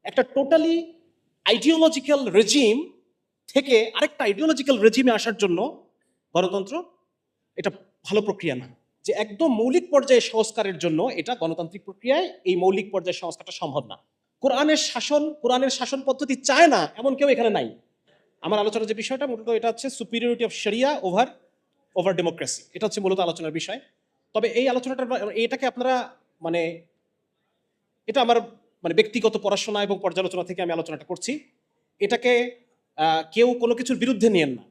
একটা totally ideological regime থেকে আরেকটা আইডিওলজিক্যাল রেজিমে আসার জন্য গণতন্ত্র এটা ভালো প্রক্রিয়া না। যে একদম মৌলিক পর্যায়ে সংস্কারের জন্য এটা গণতান্ত্রিক প্রক্রিয়ায় এই মৌলিক পর্যায়ে সংস্কারটা সম্ভব না। কোরআনের শাসন পদ্ধতি চায় না এমন কেউ এখানে নাই। আমার আলোচনার যে বিষয়টা মূলত এটা হচ্ছে সুপিরিয়রিটি অফ শরিয়া ওভার ডেমোক্রেসি, এটা হচ্ছে মূলত আলোচনার বিষয়। তবে এই আলোচনাটা এটাকে আপনারা মানে এটা আমার ব্যক্তিগত পড়াশোনা এবং পর্যালোচনা থেকে আমি আলোচনাটা করছি। এটাকে কেউ কোনো কিছুর বিরুদ্ধে নিয়েন না।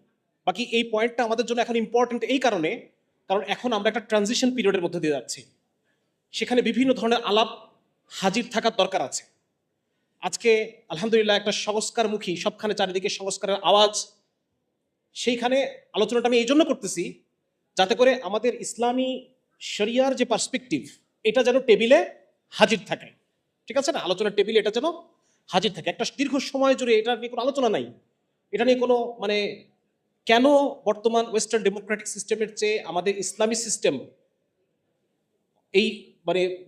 বাকি এই পয়েন্টটা আমাদের জন্য এখন ইম্পর্টেন্ট এই কারণ এখন আমরা একটা ট্রানজিশন পিরিয়ডের মধ্যে দিয়ে যাচ্ছি। সেখানে বিভিন্ন ধরনের আলাপ হাজির থাকার দরকার আছে। আজকে আলহামদুলিল্লাহ একটা সংস্কারমুখী, সবখানে চারিদিকে সংস্কারের আওয়াজ, সেইখানে আলোচনাটা আমি এই জন্য করতেছি যাতে করে আমাদের ইসলামী শরিয়ার যে পার্সপেক্টিভ এটা যেন টেবিলে হাজির থাকে। ঠিক আছে না? আলোচনার টেবিলে এটা যেন হাজির থাকে। একটা দীর্ঘ সময় জুড়ে এটা নিয়ে কোনো আলোচনা নাই। এটা নিয়ে কোনো কেন বর্তমান ওয়েস্টার্ন ডেমোক্রেটিক সিস্টেমের চেয়ে আমাদের ইসলামী সিস্টেম এই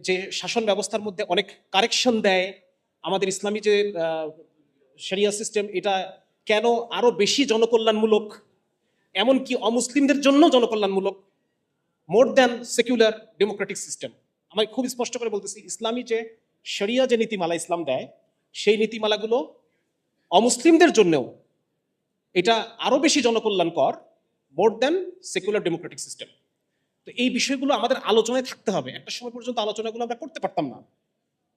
যে শাসন ব্যবস্থার মধ্যে অনেক কারেকশন দেয়, আমাদের ইসলামী যে শরিয়া সিস্টেম এটা কেন আরো বেশি জনকল্যাণমূলক, এমনকি অমুসলিমদের জন্য জনকল্যাণমূলক, more than secular Democratic system. আমি খুব স্পষ্ট করে বলতেছি, ইসলামী যে শরিয়া যে নীতিমালা ইসলাম দেয়, সেই নীতিমালাগুলো অমুসলিমদের জন্যও এটা আরো বেশি জনকল্যাণকর, more than secular Democratic system. তো এই বিষয়গুলো আমাদের আলোচনায় থাকতে হবে। একটা সময় পর্যন্ত আলোচনাগুলো আমরা করতে পারতাম না,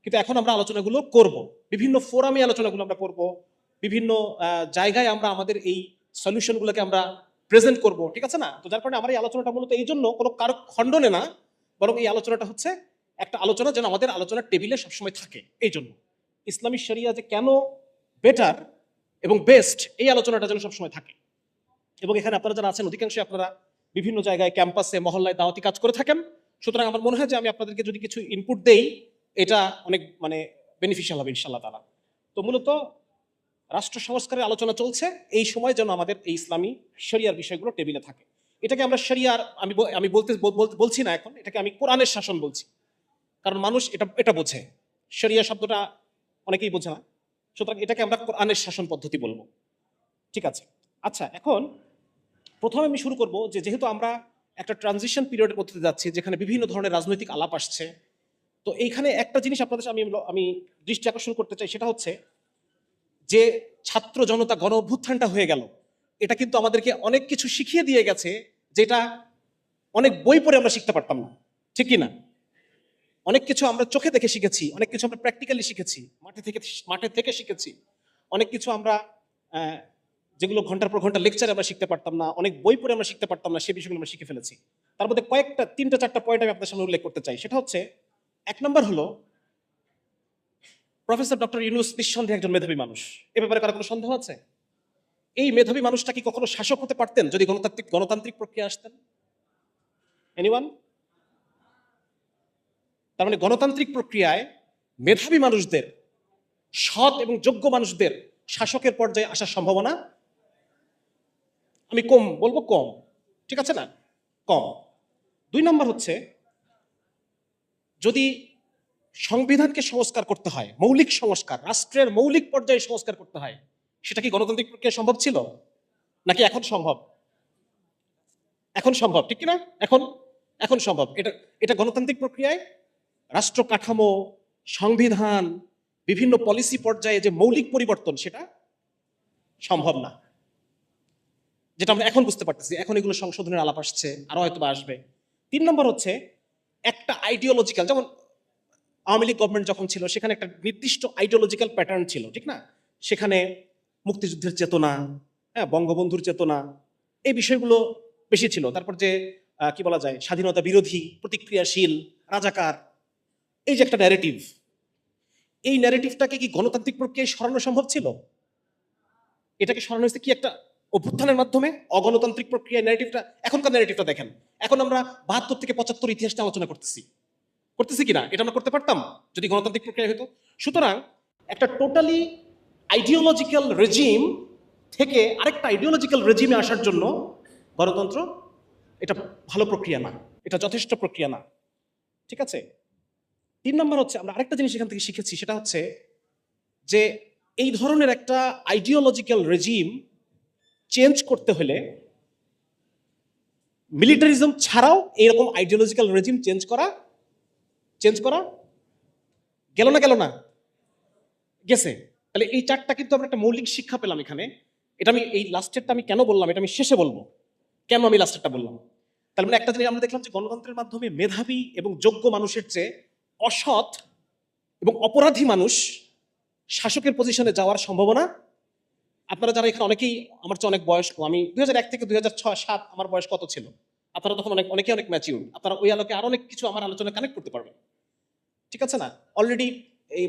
কিন্তু এখন আমরা আলোচনাগুলো করব। বিভিন্ন ফোরামে আলোচনাগুলো আমরা করব, বিভিন্ন জায়গায় আমরা আমাদের এই সলিউশনগুলোকে আমরা প্রেজেন্ট করব। ঠিক আছে না? তো যার কারণে আমার এই আলোচনাটা মূলত এই জন্য কোনো কারো খণ্ডনে না, বরং এই আলোচনাটা হচ্ছে একটা আলোচনা যেন আমাদের আলোচনার টেবিলে সবসময় থাকে। এই জন্য ইসলামী শরিয়া যে কেন বেটার এবং বেস্ট, এই আলোচনাটা যেন সবসময় থাকে। এবং এখানে আপনারা যারা আছেন অধিকাংশই আপনারা বিভিন্ন জায়গায় ক্যাম্পাসে মহল্লায় দাওয়াতি কাজ করে থাকেন। সুতরাং আমার মনে হয় যে আমি আপনাদেরকে যদি কিছু ইনপুট দেই এটা অনেক বেনিফিশিয়াল হবে ইনশাআল্লাহ তাআলা। তো মূলত রাষ্ট্র সংস্কারের আলোচনা চলছে, এই সময় যেন আমাদের এই ইসলামী শরিয়ার বিষয়গুলো টেবিলে থাকে। এটাকে আমরা শরিয়ার আমি বলছি না, এখন এটাকে আমি কোরআনের শাসন বলছি, কারণ মানুষ এটা বোঝে। শরিয়া শব্দটা অনেকেই বোঝে না, সুতরাং এটাকে আমরা কোরআনের শাসন পদ্ধতি বলবো। ঠিক আছে? আচ্ছা, এখন প্রথমে আমি শুরু করব যেহেতু আমরা একটা ট্রানজিশন পিরিয়ডের মধ্যে যাচ্ছি যেখানে বিভিন্ন ধরনের রাজনৈতিক আলাপ আসছে। তো এইখানে একটা জিনিস আপনাদের আমি দৃষ্টি আকর্ষণ করতে চাই, সেটা হচ্ছে যে ছাত্র জনতা গণ অভ্যুত্থানটা হয়ে গেল, এটা কিন্তু আমাদেরকে অনেক কিছু শিখিয়ে দিয়ে গেছে, যেটা অনেক বই পড়ে আমরা শিখতে পারতাম না। ঠিক কি না? অনেক কিছু আমরা চোখে দেখে শিখেছি, অনেক কিছু আমরা প্র্যাকটিক্যালি শিখেছি, মাঠে থেকে শিখেছি। অনেক কিছু আমরা যেগুলো ঘন্টার পর ঘন্টা লেকচারে আমরা শিখতে পারতাম না, অনেক বই পড়ে আমরা শিখতে পারতাম না, সেই বিষয়গুলো আমরা শিখে ফেলেছি। তার মধ্যে তিনটা চারটা পয়েন্ট আমি আপনার সামনে উল্লেখ করতে চাই। সেটা হচ্ছে, এক নম্বর হলো প্রফেসর ডক্টর ইউনূস নিঃসন্দেহে একজন মেধাবী মানুষ। এ ব্যাপারে কারো কোনো সন্দেহ আছে? এই মেধাবী মানুষটা কি কখনো শাসক হতে পারতেন যদি গণতান্ত্রিক প্রক্রিয়া আসতেন? এনিওয়ান? তার মানে গণতান্ত্রিক প্রক্রিয়ায় মেধাবী মানুষদের, সৎ এবং যোগ্য মানুষদের শাসকের পর্যায়ে আসার সম্ভাবনা আমি কম বলবো, কম। ঠিক আছে না? কম। দুই নম্বর হচ্ছে, যদি সংবিধানকে সংস্কার করতে হয়, মৌলিক সংস্কার, রাষ্ট্রের মৌলিক পর্যায়ে সংস্কার করতে হয়, সেটা কি গণতান্ত্রিক প্রক্রিয়া সম্ভব ছিল নাকি এখন সম্ভব? এখন সম্ভব, ঠিক কিনা? এখন সম্ভব। এটা গণতান্ত্রিক প্রক্রিয়ায় রাষ্ট্র কাঠামো, সংবিধান, বিভিন্ন পলিসি পর্যায়ে যে মৌলিক পরিবর্তন, সেটা সম্ভব না, যেটা আমরা এখন বুঝতে পারতেছি। এখন এগুলো সংশোধনের আলাপ আসছে, আরো হয়তো আসবে। তিন নম্বর হচ্ছে, একটা আইডিওলজিক্যাল, যেমন আওয়ামী লীগ গভর্নমেন্ট যখন ছিল সেখানে একটা নির্দিষ্ট আইডিওলজিক্যাল প্যাটার্ন ছিল, ঠিক না? সেখানে মুক্তিযুদ্ধের চেতনা, বঙ্গবন্ধুর চেতনা, এই বিষয়গুলো বেশি ছিল। তারপর যে কি বলা যায়, স্বাধীনতা বিরোধী, প্রতিক্রিয়াশীল, রাজাকার, এই যে একটা ন্যারেটিভ, এই ন্যারেটিভটাকে কি গণতান্ত্রিক প্রক্রিয়ায় সরানো সম্ভব ছিল? এটাকে সরানো হয়েছে কি একটা অভ্যুত্থানের মাধ্যমে। অগণতান্ত্রিক প্রক্রিয়ায় ন্যারেটিভটা, এখনকার ন্যারেটিভটা দেখেন, এখন আমরা 72 থেকে 75 ইতিহাসটা আলোচনা করতেছি কিনা? এটা আমরা করতে পারতাম যদি গণতান্ত্রিক প্রক্রিয়া হতো। সুতরাং একটা টোটালি আইডিওলজিক্যাল রেজিম থেকে আরেকটা আইডিওলজিক্যাল রেজিমে আসার জন্য গণতন্ত্র এটা ভালো প্রক্রিয়া না, এটা যথেষ্ট প্রক্রিয়া না। ঠিক আছে? তিন নম্বর হচ্ছে, আমরা আরেকটা জিনিস এখান থেকে শিখেছি, সেটা হচ্ছে যে এই ধরনের একটা আইডিওলজিক্যাল রেজিম চেঞ্জ করতে হলে মিলিটারিজম ছাড়াও এরকম আইডিওলজিক্যাল রেজিম চেঞ্জ করা গেল না গেছে। তাহলে এই চারটা কিন্তু আমরা একটা মৌলিক শিক্ষা পেলাম এখানে। এটা আমি এই লাস্টেরটা আমি কেন বললাম, এটা আমি শেষে বলবো কেন আমি লাস্টেরটা বললাম। তার মানে একটা জিনিস আমরা দেখলাম যে গণতন্ত্রের মাধ্যমে মেধাবী এবং যোগ্য মানুষের চেয়ে অসৎ এবং অপরাধী মানুষ শাসকের পজিশনে যাওয়ার সম্ভাবনা, আপনারা যারা এখানে অনেকেই আমার চেয়ে অনেক বয়স্ক, আমি 2001 থেকে 2006-07 আমার বয়স কত ছিল, আপনারা তখন অনেকে অনেক ম্যাচিউর, আপনারা ওই আলোকে আরো অনেক কিছু আমার আলোচনায় কানেক্ট করতে পারবেন, ঠিক আছে না? অলরেডি এই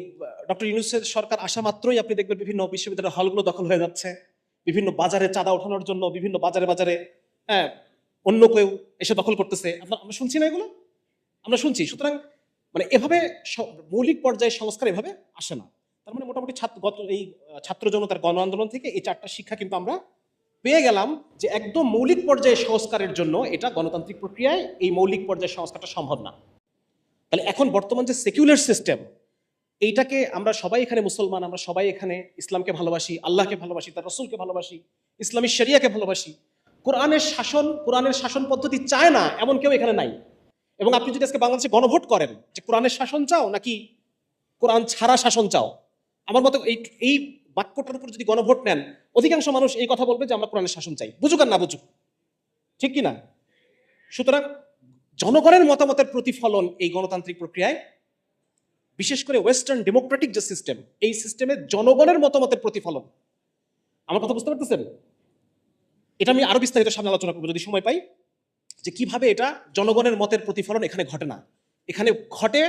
ডক্টর ইউনূসের সরকার আসা মাত্রই আপনি দেখবেন বিভিন্ন বিশ্ববিদ্যালয়ের হলগুলো দখল হয়ে যাচ্ছে, বিভিন্ন বাজারে চাঁদা ওঠানোর জন্য বিভিন্ন বাজারে হ্যাঁ অন্য কেউ এসে দখল করতেছে, আমরা শুনছি না এগুলো? আমরা শুনছি। সুতরাং মানে এভাবে মৌলিক পর্যায়ে সংস্কার এভাবে আসে না। তার মানে মোটামুটি এই ছাত্র জনতার গণ আন্দোলন থেকে এই চারটা শিক্ষা কিন্তু আমরা পেয়ে গেলাম যে একদম মৌলিক পর্যায়ে সংস্কারের জন্য এটা গণতান্ত্রিক প্রক্রিয়ায় এই মৌলিক পর্যায়ে সংস্কারটা সম্ভব না। তাহলে এখন বর্তমান যে সেকুলার সিস্টেম, এইটাকে আমরা সবাই এখানে মুসলমান, আমরা সবাই এখানে ইসলামকে ভালোবাসি, আল্লাহকে ভালোবাসি, তার রসুলকে ভালোবাসি, ইসলামী শরিয়াকে ভালোবাসি, কোরআনের শাসন পদ্ধতি চায় না এমন কেউ এখানে নাই। এবং আপনি যদি আজকে বাংলাদেশে গণভোট করেন যে কোরআনের শাসন চাও নাকি কোরআন ছাড়া শাসন চাও, আমার মতে এই বাক্যটার উপর যদি গণভোট নেন, অধিকাংশ মানুষ এই কথা বলবে যে আমরা কোরআনের শাসন চাই, বুঝুক আর না বুঝুক, ঠিক কি না? সুতরাং জনগণের মতামতের প্রতিফলন এই গণতান্ত্রিক প্রক্রিয়ায়, বিশেষ করে ওয়েস্টার্ন ডেমোক্রেটিক যে সিস্টেম, এই সিস্টেমে জনগণের মতামতের প্রতিফলন। আমার কথা বুঝতে পারতেছেন? এটা আমি আরো বিস্তারিত সামনে আলোচনা করবো যদি সময় পাই, যে কিভাবে এটা জনগণের মতের প্রতিফলন এখানে ঘটে না, এখানে ঘটে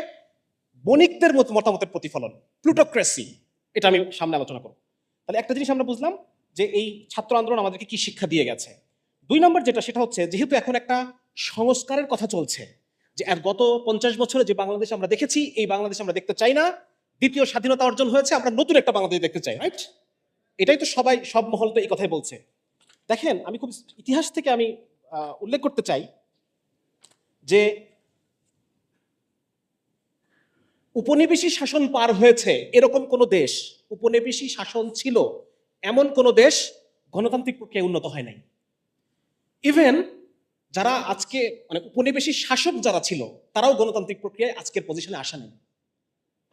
বণিকদের মতামতের প্রতিফলন, প্লুটোক্রেসি। এটা আমি সামনে আলোচনা করব। তাহলে একটা জিনিস আমরা বুঝলাম যে এই ছাত্র আন্দোলন আমাদেরকে কি শিক্ষা দিয়ে গেছে। 2 নম্বর যেটা, সেটা হচ্ছে যেহেতু এখন একটা সংস্কারের কথা চলছে, যে গত 50 বছরে যে বাংলাদেশ আমরা দেখেছি এই বাংলাদেশ আমরা দেখতে চাই না, দ্বিতীয় স্বাধীনতা অর্জন হয়েছে, আমরা নতুন একটা বাংলাদেশ দেখতে চাই, রাইট? এটাই তো সব মহল তো এই কথাই বলছে। দেখেন, আমি খুব ইতিহাস থেকে আমি উল্লেখ করতে চাই যে উপনিবেশিক শাসন পার হয়েছে এরকম কোন দেশ, উপনিবেশিক শাসন ছিল এমন কোন দেশ গণতান্ত্রিক প্রক্রিয়ায় উন্নত হয় নাই। ইভেন যারা আজকে মানে উপনিবেশিক শাসক যারা ছিল তারাও গণতান্ত্রিক প্রক্রিয়ায় আজকের পজিশনে আসা নেই।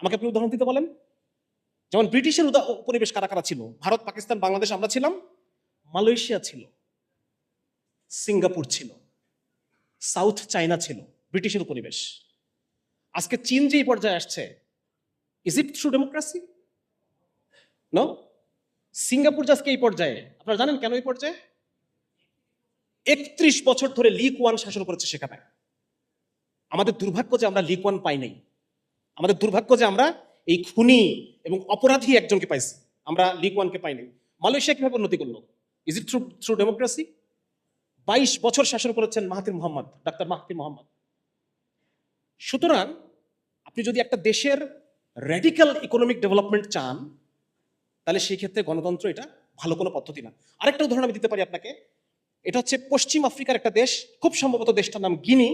আমাকে আপনি উদাহরণ দিতে বলেন। যেমন ব্রিটিশের উপনিবেশ কারা কারা ছিল? ভারত, পাকিস্তান, বাংলাদেশ আমরা ছিলাম, মালয়েশিয়া ছিল, সিঙ্গাপুর ছিল, সাউথ চায়না ছিল ব্রিটিশের উপনিবেশ। আজকে চীন যে পর্যায়ে আসছে, is it through democracy? No. Singapore আজকে এই পর্যায়ে, আপনারা জানেন কেন এই পর্যায়ে? 31 বছর ধরে লি কুয়ান শাসন করেছে সেখানে। আমাদের দুর্ভাগ্য যে আমরা লি কুয়ান পাই নাই, আমাদের দুর্ভাগ্য যে আমরা এই খুনি এবং অপরাধী একজনকে পাইছি, আমরা লি কুয়ানকে পাই নাই। মালয়েশিয়া কিভাবে উন্নতি করলো? Is it through democracy? 22 বছর শাসন করেছেন ডাক্তার মাহাথির মোহাম্মদ। সুতরাং আপনি যদি একটা দেশের র্যাডিক্যাল ইকোনমিক ডেভেলপমেন্ট চান, তাহলে সেই ক্ষেত্রে গণতন্ত্র এটা ভালো কোনো পদ্ধতি না। আরেকটা উদাহরণ আমি দিতে পারি আপনাকে। এটা হচ্ছে পশ্চিম আফ্রিকার একটা দেশ, খুব সম্ভবত দেশটার নাম গিনি।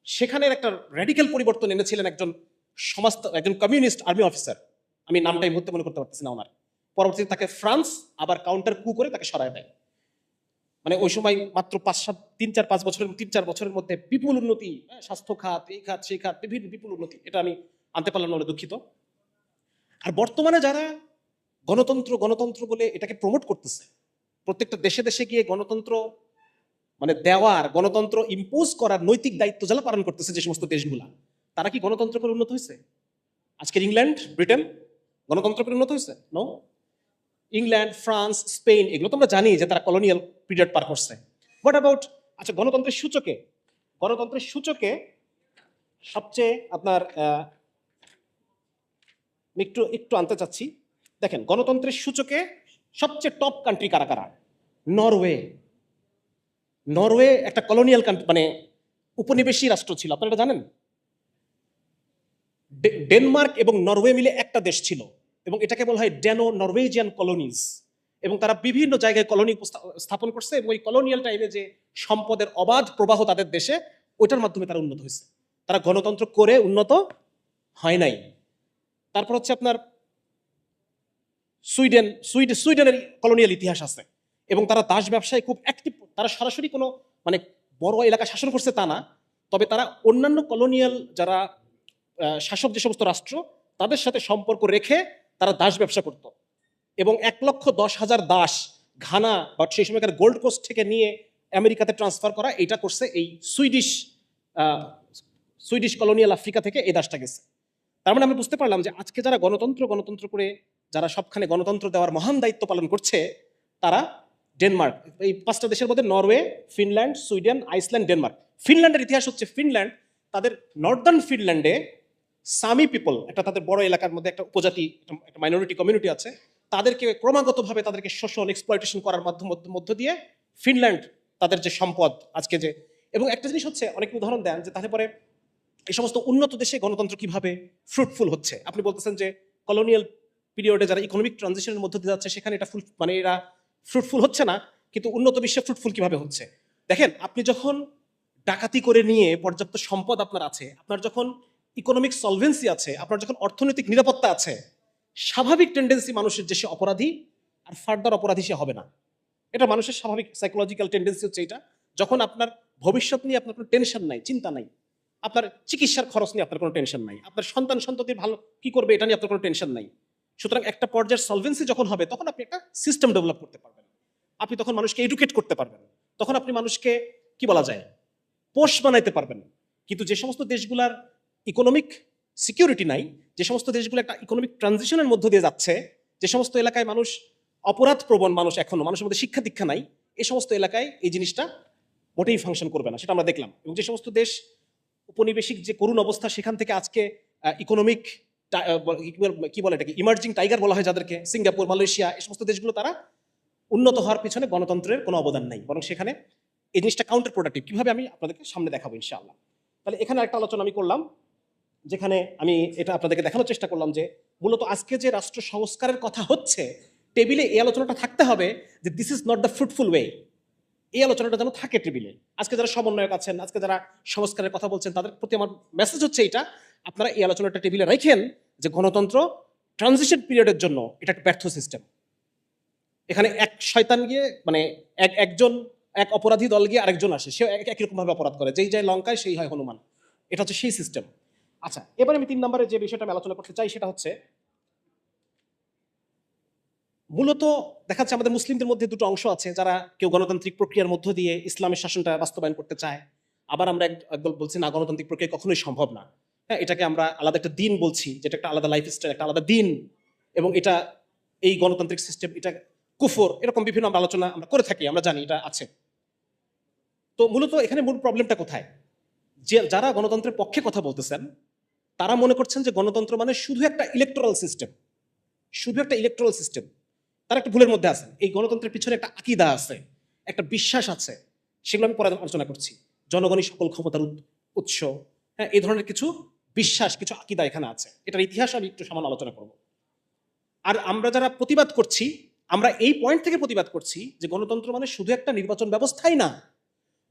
সেখানের একটা র্যাডিক্যাল পরিবর্তন এনেছিলেন একজন কমিউনিস্ট আর্মি অফিসার, আমি নামটা এই মুহূর্তে মনে করতে পারতেছি না ওনার। পরবর্তীতে তাকে ফ্রান্স আবার কাউন্টার কু করে তাকে সরায় দেয়। মানে ওই সময় মাত্র 3-4 বছরের মধ্যে বিপুল উন্নতি, স্বাস্থ্য খাত, এই খাত, সেই খাত, বিভিন্ন বিপুল উন্নতি। এটা আমি আনতে পারলাম না, দুঃখিত। আর বর্তমানে যারা গণতন্ত্র বলে এটাকে প্রমোট করতেছে, প্রত্যেকটা দেশে দেশে গিয়ে গণতন্ত্র মানে দেওয়ার, গণতন্ত্র ইম্পোজ করার নৈতিক দায়িত্ব যারা পালন করতেছে যে সমস্ত দেশগুলা, তারা কি গণতন্ত্র করে উন্নত হয়েছে? আজকের ইংল্যান্ড, ব্রিটেন গণতন্ত্র করে উন্নত হয়েছে? নো। ইংল্যান্ড, ফ্রান্স, স্পেন, এগুলো তো আমরা জানি যে তারা কলোনিয়াল পিরিয়ড পার করছে। হোয়াট অ্যাবাউট, আচ্ছা, গণতন্ত্রের সূচকে সবচেয়ে আপনার একটু আনতে চাচ্ছি। দেখেন, গণতন্ত্রের সূচকে সবচেয়ে টপ কান্ট্রি কারা কারা? নরওয়ে একটা কলোনিয়াল কান্ট্রি, মানে উপনিবেশী রাষ্ট্র ছিল, আপনারা এটা জানেন? ডেনমার্ক এবং নরওয়ে মিলে একটা দেশ ছিল এবং এটাকে বলা হয় নরওয়েজিয়ান কলোনিজ। এবং তারা বিভিন্ন জায়গায় কলোনি স্থাপন করছে এবং ওই কলোনিয়াল টাইমে যে সম্পদের অবাধ প্রবাহ তাদের দেশে, ওইটার মাধ্যমে তারা উন্নত হয়েছে। তারা গণতন্ত্র করে উন্নত হয় নাই। তারপর হচ্ছে আপনার সুইডেনের কলোনিয়াল ইতিহাস আছে, এবং তারা দাস ব্যবসায় খুব অ্যাক্টিভ। তারা সরাসরি কোনো মানে বড় এলাকা শাসন করছে তা না, তবে তারা অন্যান্য কলোনিয়াল যারা শাসক যে সমস্ত রাষ্ট্র তাদের সাথে সম্পর্ক রেখে তারা দাস ব্যবসা করত, এবং 1,10,000 দাস ঘানা বা সেই সময়কার গোল্ড কোস্ট থেকে নিয়ে আমেরিকাতে ট্রান্সফার করা, এটা করছে এই সুইডিশ কলোনিয়াল আফ্রিকা থেকে এই দাসটা গেছে। তার মানে আমি বুঝতে পারলাম যে আজকে যারা গণতন্ত্র করে যারা সবখানে গণতন্ত্র দেওয়ার মহান দায়িত্ব পালন করছে, তারা ডেনমার্ক, এই 5টা দেশের মধ্যে Norway, Finland, Sweden, Iceland, Denmark. ফিনল্যান্ডের ইতিহাস হচ্ছে, ফিনল্যান্ড তাদের নর্দার্ন ফিনল্যান্ডে সামি পিপল, একটা তাদের বড় এলাকার মধ্যে একটা উপজাতি, একটা মাইনরিটি কমিউনিটি আছে, তাদেরকে ক্রমাগতভাবে তাদেরকে শোষণ, এক্সপ্লয়টেশন করার মধ্য দিয়ে ফিনল্যান্ড তাদের যে সম্পদ আজকে যে, এবং একটা জিনিস হচ্ছে অনেক উদাহরণ দেন যে তাহলে পরে এই সমস্ত উন্নত দেশে গণতন্ত্র কিভাবে ফ্রুটফুল হচ্ছে। আপনি বলতেছেন যে কলোনিয়াল পিরিয়ডে যারা ইকোনমিক ট্রানজিশনের মধ্য দিয়ে যাচ্ছে সেখানে এটা এরা ফ্রুটফুল হচ্ছে না, কিন্তু উন্নত বিশ্বে ফ্রুটফুল কিভাবে হচ্ছে। দেখেন, আপনি যখন ডাকাতি করে নিয়ে পর্যাপ্ত সম্পদ আপনার আছে, আপনার যখন ইকোনমিক সলভেন্সি আছে, আপনার যখন অর্থনৈতিক নিরাপত্তা আছে, স্বাভাবিক টেন্ডেন্সি মানুষের যে সে অপরাধী আর ফার্দার অপরাধী সে হবে না। এটা মানুষের স্বাভাবিক সাইকোলজিক্যাল টেন্ডেন্সি হচ্ছে এটা। যখন আপনার ভবিষ্যৎ নিয়ে আপনার কোনো টেনশন নাই, চিন্তা নাই, আপনার চিকিৎসার খরচ নিয়ে আপনার কোনো টেনশন নাই, আপনার সন্তান ভালো কি করবে এটা নিয়ে আপনার কোনো টেনশন নাই, সুতরাং একটা পর্যায়ের সলভেন্সি যখন হবে তখন আপনি একটা সিস্টেম ডেভেলপ করতে পারবেন, আপনি তখন মানুষকে এডুকেট করতে পারবেন, তখন আপনি মানুষকে কি বলা যায় পোষ বানাইতে পারবেন। কিন্তু যে সমস্ত দেশগুলার ইকোনমিক সিকিউরিটি নাই, যে সমস্ত দেশগুলো একটা ইকোনমিক ট্রানজিশনের মধ্য দিয়ে যাচ্ছে, যে সমস্ত এলাকায় মানুষ অপরাধ প্রবণ, এখনো মানুষের মধ্যে শিক্ষা দীক্ষা নাই, এই সমস্ত এলাকায় এই জিনিসটা মোটেই ফাংশন করবে না, সেটা আমরা দেখলাম। এবং যে সমস্ত দেশ উপনিবেশিক যে করুণ অবস্থা, সেখান থেকে আজকে ইকোনমিক কি বলে এটাকে ইমার্জিং টাইগার বলা হয় যাদেরকে, সিঙ্গাপুর, মালয়েশিয়া, এই সমস্ত দেশগুলো তারা উন্নত হওয়ার পিছনে গণতন্ত্রের কোনো অবদান নাই, বরং সেখানে এই জিনিসটা কাউন্টার প্রোডাক্টিভ। কিভাবে আমি আপনাদেরকে সামনে দেখাবো ইনশাআল্লাহ। তাহলে এখানে একটা আলোচনা আমি করলাম, যেখানে আমি এটা আপনাদেরকে দেখানোর চেষ্টা করলাম যে মূলত আজকে যে রাষ্ট্র সংস্কারের কথা হচ্ছে, টেবিলে এই আলোচনাটা থাকতে হবে যে this is not the fruitful way. এই আলোচনাটা যেন থাকে টেবিলে। আজকে যারা সমন্বয়ক আছেন, আজকে যারা সংস্কারের কথা বলছেন, তাদের প্রতি আমার মেসেজ হচ্ছে এটা, আপনারা এই আলোচনাটা টেবিলে রাখেন যে গণতন্ত্র ট্রানজিশন পিরিয়ডের জন্য এটা একটা ব্যর্থ সিস্টেম। এখানে এক শয়তান গিয়ে এক অপরাধী দল গিয়ে আরেকজন আসে, সে একই রকম ভাবে অপরাধ করে, যেই যায় লঙ্কায় সেই হয় হনুমান। এটা হচ্ছে সেই সিস্টেম। আচ্ছা, এবার আমি 3 নম্বরে যে বিষয়টা আমি আলোচনা করতে চাই সেটা হচ্ছে, মূলত দেখা যাচ্ছে আমাদের মুসলিমদের মধ্যে দুটো অংশ আছে, যারা কেউ গণতান্ত্রিক প্রক্রিয়ার মধ্য দিয়ে ইসলামের শাসনটা বাস্তবায়ন করতে চায়, আবার আমরা একদল বলছি না, গণতান্ত্রিক প্রক্রিয়া কখনোই সম্ভব না। হ্যাঁ, এটাকে আমরা আলাদা একটা দিন বলছি, যেটা একটা আলাদা লাইফস্টাইল, একটা আলাদা দিন, এবং এটা এই গণতান্ত্রিক সিস্টেম এটা কুফর, এরকম বিভিন্ন আলোচনা আমরা করে থাকি, আমরা জানি এটা আছে। তো মূলত এখানে মূল প্রবলেমটা কোথায়? যে যারা গণতন্ত্রের পক্ষে কথা বলতেছেন তারা মনে করছেন যে গণতন্ত্র মানে শুধু একটা ইলেকটোরাল সিস্টেম, শুধু একটা ইলেকটোরাল সিস্টেম। তারা একটা ভুলের মধ্যে আছেন। এই গণতন্ত্রের পিছনে একটা আকীদা আছে, একটা বিশ্বাস আছে, সেগুলো আমি পরে আলোচনা করছি। জনগণই সকল ক্ষমতার উৎস, হ্যাঁ, এই ধরনের কিছু বিশ্বাস, কিছু আকীদা এখানে আছে। এটার ইতিহাস আমি একটু সামান্য আলোচনা করব। আর আমরা যারা প্রতিবাদ করছি, আমরা এই পয়েন্ট থেকে প্রতিবাদ করছি যে গণতন্ত্র মানে শুধু একটা নির্বাচন ব্যবস্থাই না,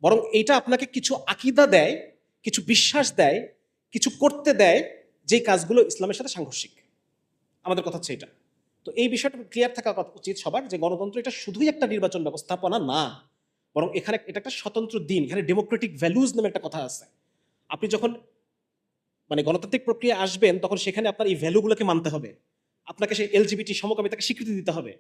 বরং এটা আপনাকে কিছু আকীদা দেয়, কিছু বিশ্বাস দেয়, কিছু করতে দেয়, যে কাজগুলো ইসলামের সাথে সাংঘর্ষিক। আমাদের কথা হচ্ছে এটা। তো এই বিষয়টা ক্লিয়ার থাকা উচিত সবার, যে গণতন্ত্র এটা শুধুই একটা নির্বাচন ব্যবস্থাপনা না, বরং এখানে এটা একটা স্বতন্ত্র দিন। এখানে ডেমোক্রেটিক ভ্যালুজ নামে একটা কথা আছে। আপনি যখন গণতান্ত্রিক প্রক্রিয়া আসবেন, তখন সেখানে আপনার এই ভ্যালুগুলোকে মানতে হবে। আপনাকে সেই এলজিবিটি সমকামিতাকে স্বীকৃতি দিতে হবে,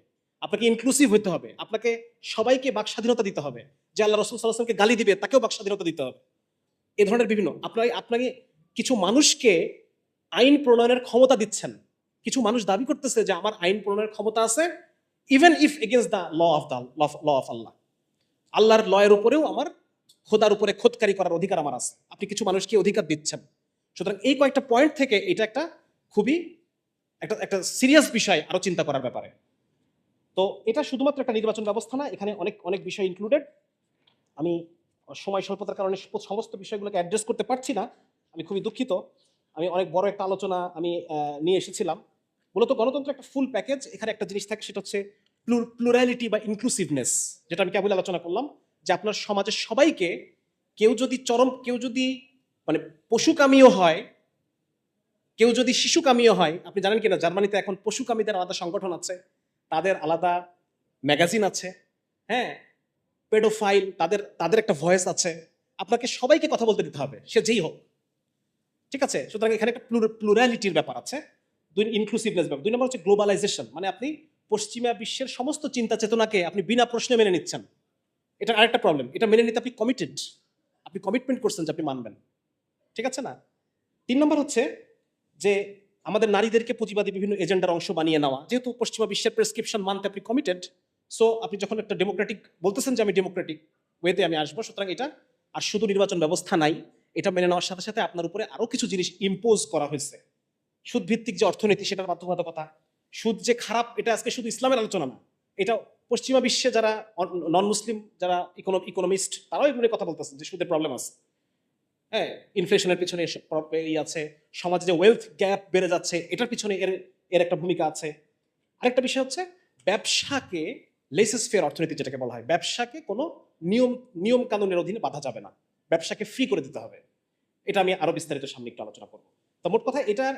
আপনাকে ইনক্লুসিভ হতে হবে, আপনাকে সবাইকে বাক স্বাধীনতা দিতে হবে, যে আল্লাহ রাসূল সাল্লাল্লাহু আলাইহি ওয়াসাল্লামকে গালি দিবে তাকেও বাক স্বাধীনতা দিতে হবে। এই ধরনের বিভিন্ন আপনাকে কিছু মানুষকে আইন প্রণয়নের ক্ষমতা দিচ্ছেন। কিছু মানুষ দাবি করতেছে যে আমার আইন প্রণয়নের ক্ষমতা আছে, even if against the law of Allah. আল্লাহর লয়ের উপরেও আমার, খোদার উপরে খোদকারি করার অধিকার আমার আছে। আপনি কিছু মানুষকে অধিকার দিচ্ছেন। সুতরাং এই কয়েকটা পয়েন্ট থেকে এটা একটা খুবই একটা সিরিয়াস বিষয়, আরো চিন্তা করার ব্যাপারে। তো এটা শুধুমাত্র একটা নির্বাচন ব্যবস্থা না, এখানে অনেক অনেক বিষয় ইনক্লুডেড। আমি সময় স্বল্পতার কারণে সমস্ত বিষয়গুলোকে অ্যাড্রেস করতে পারছি না, আমি খুবই দুঃখিত। আমি অনেক বড় একটা আলোচনা নিয়ে এসেছিলাম। মূলত গণতন্ত্র একটা ফুল প্যাকেজ। এখানে একটা জিনিস থাকে, সেটা হচ্ছে প্লুরালিটি বা ইনক্লুসিভনেস, যেটা আমি কেবল আলোচনা করলাম, যে আপনার সমাজের সবাইকে, কেউ যদি পশুকামীও হয়, কেউ যদি শিশুকামীও হয়। আপনি জানেন কিনা জার্মানিতে এখন পশুকামীদের আলাদা সংগঠন আছে, তাদের আলাদা ম্যাগাজিন আছে, হ্যাঁ, পেডোফাইল, তাদের তাদের একটা ভয়েস আছে। আপনাকে সবাইকে কথা বলতে দিতে হবে, সে যেই হোক, ঠিক আছে? সুতরাং এখানে একটা প্লুরালিটির ব্যাপার আছে, ইনক্লুসিভনেস ব্যাপার। 2 নম্বর হচ্ছে গ্লোবালাইজেশন, মানে আপনি পশ্চিমা বিশ্বের সমস্ত চিন্তা চেতনাকে আপনি বিনা প্রশ্নে মেনে নিচ্ছেন। এটা আরেকটা প্রবলেম, এটা মেনে নিতে আপনি কমিটেড, আপনি কমিটমেন্ট করছেন যে আপনি মানবেন, ঠিক আছে না? 3 নম্বর হচ্ছে যে আমাদের নারীদেরকে পুঁজিবাদী বিভিন্ন এজেন্ডার অংশ বানিয়ে নেওয়া। যেহেতু পশ্চিমা বিশ্বের প্রেসক্রিপশন মানতে আপনি কমিটেড, সো আপনি যখন একটা ডেমোক্রেটিক বলতেছেন যে আমি ডেমোক্রেটিক ওয়েতে আমি আসবো, সুতরাং এটা আর শুধু নির্বাচন ব্যবস্থা নাই, এটা মেনে নেওয়ার সাথে সাথে আপনার উপরে আরো কিছু জিনিস ইম্পোজ করা হয়েছে। সুদ ভিত্তিক যে অর্থনীতি, সেটার বাধ্যবাধকতা। সুদ যে খারাপ, এটা আজকে শুধু ইসলামের আলোচনা না, এটা পশ্চিমা বিশ্বে যারা নন মুসলিম, যারা ইকোনমিস্ট, তারাও এগুলো কথা বলতেছেন যে সুদের প্রবলেম আছে। হ্যাঁ, ইনফ্লেশনের পিছনে আছে, সমাজে যে ওয়েলথ গ্যাপ বেড়ে যাচ্ছে, এটার পিছনে এর এর একটা ভূমিকা আছে। আরেকটা বিষয় হচ্ছে ব্যবসাকে লেসেস ফেয়ার অর্থনীতি যেটাকে বলা হয়, ব্যবসাকে কোনো নিয়ম কানুনের অধীনে বাধা যাবে না, ব্যবসাকে ফ্রি করে দিতে হবে। এটা আমি আরো বিস্তারিত সামনে একটু আলোচনা করবো। তো মোট কথা, এটার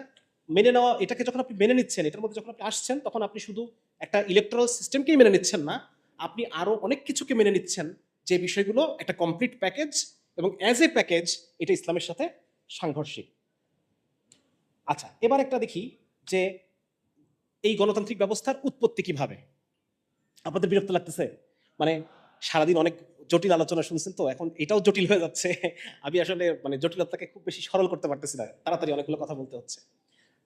মেনে নেওয়া, এটাকে যখন আপনি মেনে নিচ্ছেন, এটার মধ্যে যখন আপনি আসছেন, তখন আপনি শুধু একটা ইলেকট্রাল সিস্টেমকেই মেনে নিচ্ছেন না, আপনি আরো অনেক কিছুকে মেনে নিচ্ছেন, যে বিষয়গুলো একটা কমপ্লিট প্যাকেজ, এবং অ্যাজ এ প্যাকেজ এটা ইসলামের সাথে সাংঘর্ষিক। আচ্ছা, এবার একটা দেখি যে এই গণতান্ত্রিক ব্যবস্থার উৎপত্তি কিভাবে। আপনাদের বিরক্ত লাগতেছে? মানে সারাদিন অনেক জটিল আলোচনা শুনছেন, তো এখন এটাও জটিল হয়ে যাচ্ছে। আমি আসলে মানে জটিলতাকে খুব বেশি সরল করতে পারতেছি না, তাড়াতাড়ি অনেকগুলো কথা বলতে হচ্ছে।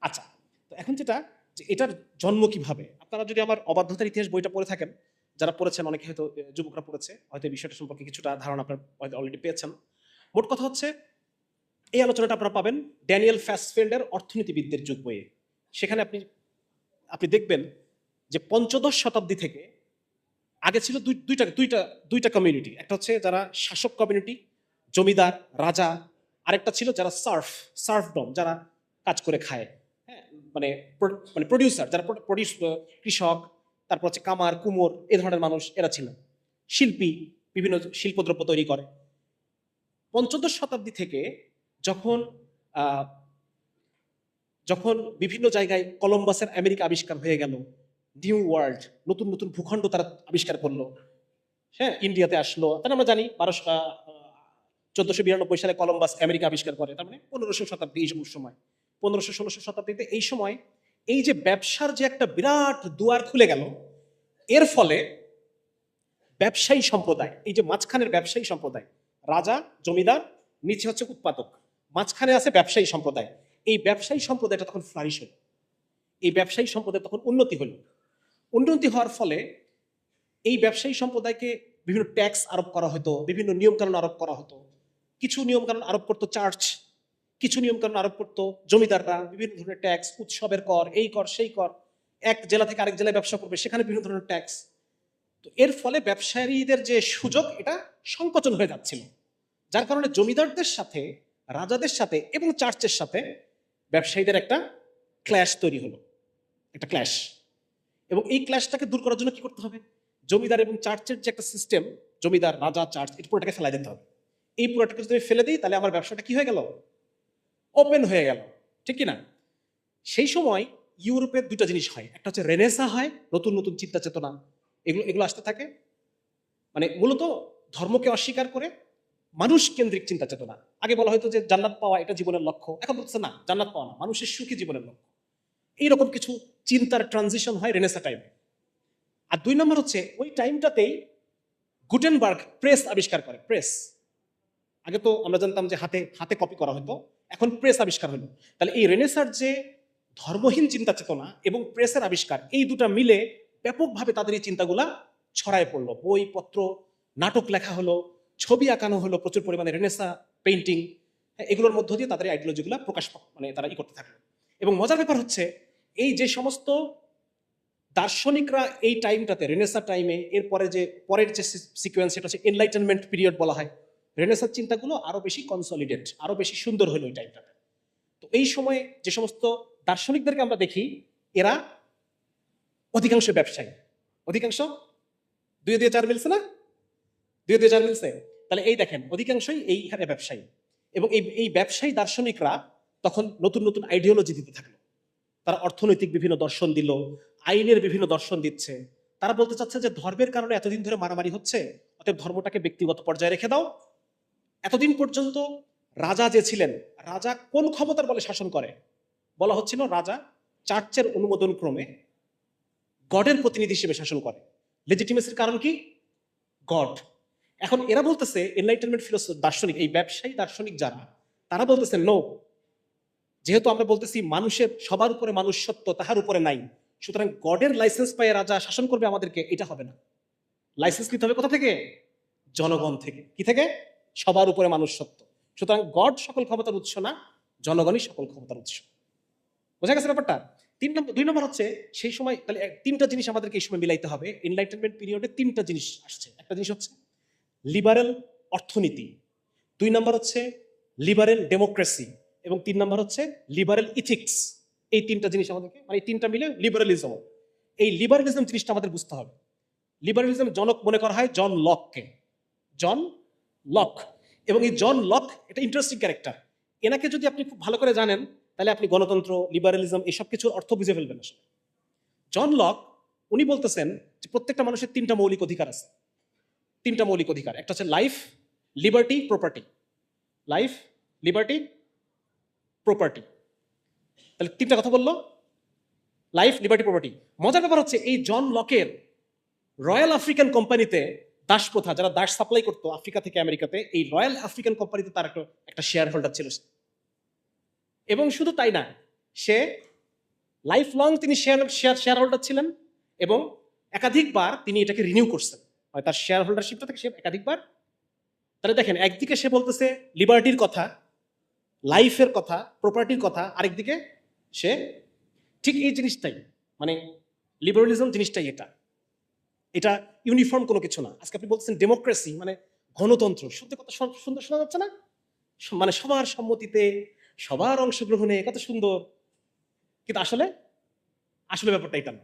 আচ্ছা, তো এখন যেটা, যে এটার জন্ম কিভাবে, আপনারা যদি আমার অবাধ্যতার ইতিহাস বইটা পড়ে থাকেন, যারা পড়েছেন, অনেকে হয়তো যুবকরা পড়েছে, হয়তো এই বিষয়টা সম্পর্কে কিছুটা ধারণা আপনার হয়তো অলরেডি পেয়েছেন। মোট কথা হচ্ছে, এই আলোচনাটা আপনারা পাবেন ড্যানিয়েল ফ্যাসফেল্ডের অর্থনীতিবিদদের যুগ বইয়ে। সেখানে আপনি আপনি দেখবেন যে পঞ্চদশ শতাব্দী থেকে, আগে ছিল দুইটা দুইটা দুইটা কমিউনিটি। একটা হচ্ছে যারা শাসক কমিউনিটি, জমিদার রাজা। আরেকটা ছিল যারা সার্ফডম, যারা কাজ করে খায়, হ্যাঁ, মানে মানে প্রডিউসার, যারা কৃষক, তারপর হচ্ছে কামার কুমোর, এ ধরনের মানুষ এরা ছিল। শিল্পী, বিভিন্ন শিল্পদ্রব্য তৈরি করে। পঞ্চদশ শতাব্দী থেকে যখন আহ, যখন বিভিন্ন জায়গায় কলম্বাসের আমেরিকা আবিষ্কার হয়ে গেল, নিউ ওয়ার্ল্ড, নতুন নতুন ভূখণ্ড তারা আবিষ্কার করলো, হ্যাঁ, ইন্ডিয়াতে আসলো, তাহলে আমরা জানি 1492 সালে কলম্বাস আমেরিকা আবিষ্কার করে, তার মানে 1500 শতাব্দী, এই সময় 1500-1600 শতাব্দীতে। এই সময় এই যে ব্যবসার যে একটা বিরাট দুয়ার খুলে গেল, এর ফলে ব্যবসায়ী সম্প্রদায়, এই যে মাঝখানের ব্যবসায়ী সম্প্রদায়, রাজা জমিদার, নিচে হচ্ছে উৎপাদক, মাঝখানে আছে ব্যবসায়ী সম্প্রদায়, এই ব্যবসায়ী সম্প্রদায়টা তখন ফ্লারিশ হলো, এই ব্যবসায়ী সম্প্রদায় তখন উন্নতি হলো। উন্নতি হওয়ার ফলে এই ব্যবসায়ী সম্প্রদায়কে বিভিন্ন ট্যাক্স আরোপ করা হতো, বিভিন্ন নিয়মকানুন আরোপ করা হতো। কিছু নিয়মকানুন আরোপ করতো চার্চ, কিছু নিয়মকানুন আরোপ করতো জমিদাররা, বিভিন্ন ধরনের ট্যাক্স, উৎসবের কর, এই কর সেই কর। এক জেলা থেকে আরেক জেলায় ব্যবসা করবে, সেখানে বিভিন্ন ধরনের ট্যাক্স। তো এর ফলে ব্যবসায়ীদের যে সুযোগ, এটা সংকোচন হয়ে যাচ্ছিল, যার কারণে জমিদারদের সাথে, রাজাদের সাথে এবং চার্চের সাথে ব্যবসায়ীদের একটা ক্ল্যাশ তৈরি হলো, একটা ক্ল্যাশ। এবং এই ক্ল্যাশটাকে দূর করার জন্য কি করতে হবে? জমিদার এবং চার্চের যে একটা সিস্টেম, জমিদার রাজা চার্চ, এটা পুরোটাকে ফেলাই দিতে হবে। এই পুরোটাকে যদি ফেলে দিই, তাহলে আমার ব্যবসাটা কি হয়ে গেল? ওপেন হয়ে গেল, ঠিক কিনা? সেই সময় ইউরোপের দুইটা জিনিস হয়, একটা হচ্ছে রেনেসা হয়, নতুন নতুন চিন্তা চেতনা, এগুলো এগুলো আসতে থাকে। মানে মূলত ধর্মকে অস্বীকার করে মানুষ কেন্দ্রিক চিন্তা চেতনা। আগে বলা হয়তো যে জান্নাত পাওয়া এটা জীবনের লক্ষ্য, এখন বলছে না, জান্নাত পাওয়া না, মানুষের সুখী জীবনের লক্ষ্য। এইরকম কিছু চিন্তার ট্রানজিশন হয় রেনেসা টাইমে। আর 2 নম্বর হচ্ছে, ওই টাইমটাতেই গুটেনবার্গ প্রেস আবিষ্কার করে। প্রেস, আগে তো আমরা জানতাম যে হাতে হাতে কপি করা হতো, এখন প্রেস আবিষ্কার হলো। তাহলে এই রেনেসার যে ধর্মহীন চিন্তা চেতনা এবং প্রেসের আবিষ্কার, এই দুটা মিলে ব্যাপকভাবে তাদের এই চিন্তাগুলা ছড়ায় পড়লো। বই পত্র, নাটক লেখা হলো, ছবি আঁকানো হলো প্রচুর পরিমাণে, রেনেসা পেইন্টিং, এগুলোর মধ্য দিয়ে তাদের আইডিওলজিগুলা প্রকাশ, মানে তারা করতে থাকলো। এবং মজার ব্যাপার হচ্ছে, এই যে সমস্ত দার্শনিকরা এই টাইমটাতে, রেনেসা টাইমে, এরপরে যে পরের যে সিকোয়েন্স, সেটা হচ্ছে এনলাইটেনমেন্ট পিরিয়ড বলা হয়। রেনেসার চিন্তাগুলো আরো বেশি কনসলিডেট, আরো বেশি সুন্দর হলো ওই টাইমটাতে। তো এই সময়ে যে সমস্ত দার্শনিকদেরকে আমরা দেখি, এরা অধিকাংশ ব্যবসায়ী, অধিকাংশ 2-4 মিলছে না, 2-4 মিলছে। তাহলে এই দেখেন, অধিকাংশই এইখানে ব্যবসায়ী, এবং এই এই ব্যবসায়ী দার্শনিকরা তখন নতুন নতুন আইডিওলজি দিতে থাকলো। তারা অর্থনৈতিক বিভিন্ন দর্শন দিল, আইনের বিভিন্ন দর্শন দিচ্ছে। তারা বলতে চাচ্ছে যে ধর্মের কারণে এতদিন ধরে মারামারি হচ্ছে, অতএব ধর্মটাকে ব্যক্তিগত পর্যায়ে রেখে দাও। এতদিন পর্যন্ত রাজা যে ছিলেন, রাজা কোন ক্ষমতার বলে শাসন করে? বলা হচ্ছিল রাজা চার্চের অনুমোদন ক্রমে গডের প্রতিনিধি হিসেবে শাসন করে। লেজিটিমেসির কারণ কি? গড। এখন এরা বলতেছে, এনলাইটেনমেন্ট ফিলোসফি দার্শনিক, এই ব্যবসায়ী দার্শনিক যারা, তারা বলতেছে নো, যেহেতু আমরা বলতেছি মানুষের সবার উপরে মানুষ সত্য, তাহার উপরে নাই, সুতরাং গডের লাইসেন্স পায় রাজা শাসন করবে আমাদেরকে, এটা হবে না। লাইসেন্স নিতে হবে কোথা থেকে? জনগণ থেকে। কি থেকে? সবার উপরে মানুষ সত্য। সুতরাং গড সকল ক্ষমতার উৎস না, জনগণই সকল ক্ষমতার উৎস। বোঝা গেছে ব্যাপারটা? 2 নম্বর হচ্ছে সেই সময় তাহলে তিনটা জিনিস আমাদেরকে এই সময় মিলাইতে হবে। এনলাইটেনমেন্ট পিরিয়ডে তিনটা জিনিস আসছে। একটা জিনিস হচ্ছে লিবারেল অর্থনীতি, 2 নম্বর হচ্ছে লিবারেল ডেমোক্রেসি, এবং 3 নম্বর হচ্ছে লিবারেল ইথিক্স। এই তিনটা জিনিস আমাদেরকে, মানে এই তিনটা মিলে লিবারেলিজম। এই লিবারেলিজম জিনিসটা আমাদের বুঝতে হবে। লিবারেলিজম জনক মনে করা হয় জন লককে, জন লক। এবং এই জন লক এটা ইন্টারেস্টিং ক্যারেক্টার। এনাকে যদি আপনি খুব ভালো করে জানেন, তাহলে আপনি গণতন্ত্র, লিবারেলিজম এসব কিছুর অর্থ বুঝে ফেলবেন আসলে। জন লক উনি বলতেছেন যে প্রত্যেকটা মানুষের 3টা মৌলিক অধিকার আছে। 3টা মৌলিক অধিকার, একটা হচ্ছে life, liberty, property. Life, liberty, property. তাহলে 3টা কথা বললো, লাইফ, লিবার্টি, প্রপার্টি। মজার ব্যাপার হচ্ছে এই জন লকের রয়্যাল আফ্রিকান কোম্পানিতে দাস প্রথা, যারা দাস সাপ্লাই করতো আফ্রিকা থেকে আমেরিকাতে, এই রয়্যাল আফ্রিকান কোম্পানিতে তার একটা শেয়ার হোল্ডার ছিল। এবং শুধু তাই না, সে লাইফ লং তিনি শেয়ার হোল্ডার ছিলেন, এবং একাধিকবার তিনি এটাকে রিনিউ করছেন, হয় তার শেয়ার হোল্ডারশিপটা থেকে সে একাধিকবার। তাহলে দেখেন, একদিকে সে বলতেছে লিবার্টির কথা, লাইফের কথা, প্রপার্টির কথা, আরেকদিকে সে ঠিক এই জিনিসটাই, মানে লিবারালিজম জিনিসটাই এটা, এটা ইউনিফর্ম কোনো কিছু না। আজকে আপনি বলতেছেন ডেমোক্রেসি মানে গণতন্ত্র, শুনতে কত সুন্দর শোনা যাচ্ছে না? মানে সবার সম্মতিতে, সবার অংশগ্রহণে, কত সুন্দর। কিন্তু আসলে আসলে ব্যাপারটা এটা না।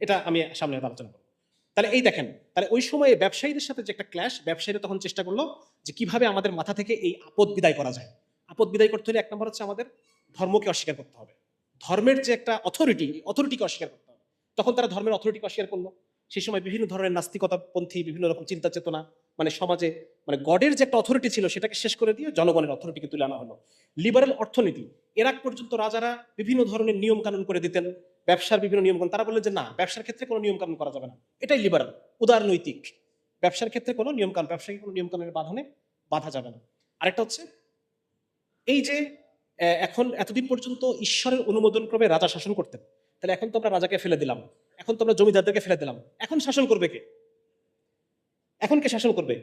এটা আমি সামনে আলোচনা করবো। তাহলে এই দেখেন, তাহলে ওই সময়ে ব্যবসায়ীদের সাথে যে একটা ক্ল্যাশ, ব্যবসায়ীরা তখন চেষ্টা করলো যে কিভাবে আমাদের মাথা থেকে এই আপদ বিদায় করা যায়। আপদ বিদায় করতে হলে 1 নম্বর হচ্ছে আমাদের ধর্মকে অস্বীকার করতে হবে। ধর্মের যে একটা অথরিটিকে অস্বীকার করতে হবে। তখন তারা ধর্মের অথরিটিকে অস্বীকার করলো। সেই সময় বিভিন্ন ধরনের নাস্তিকতাপন্থী বিভিন্ন রকম চিন্তা চেতনা, মানে সমাজে, মানে গডের যে একটা অথরিটি ছিল সেটাকে শেষ করে দিয়ে জনগণের অথরিটিকে তুলে আনা হলো। লিবারেল অর্থনীতি, এর আগ পর্যন্ত রাজারা বিভিন্ন ধরনের নিয়ম কানুন করে দিতেন, ব্যবসার বিভিন্ন নিয়মকানুন। তারা বললেন যে না, ব্যবসার ক্ষেত্রে কোনো নিয়ম কানুন করা যাবে না, এটাই লিবারাল, উদারনৈতিক। ব্যবসার ক্ষেত্রে কোনো নিয়ম কানুন, ব্যবসায়ী কোনো নিয়ম কানুনের বাঁধনে বাধা যাবে না। আরেকটা হচ্ছে এই যে এখন এতদিন পর্যন্ত ঈশ্বরের অনুমোদন ক্রমে রাজা শাসন করতেন, তাহলে এখন তো আমরা রাজাকে ফেলে দিলাম, এখন তো আমরা জমিদারদেরকে ফেলে দিলাম, এখন শাসন করবে কে? এখন কে শাসন করবে?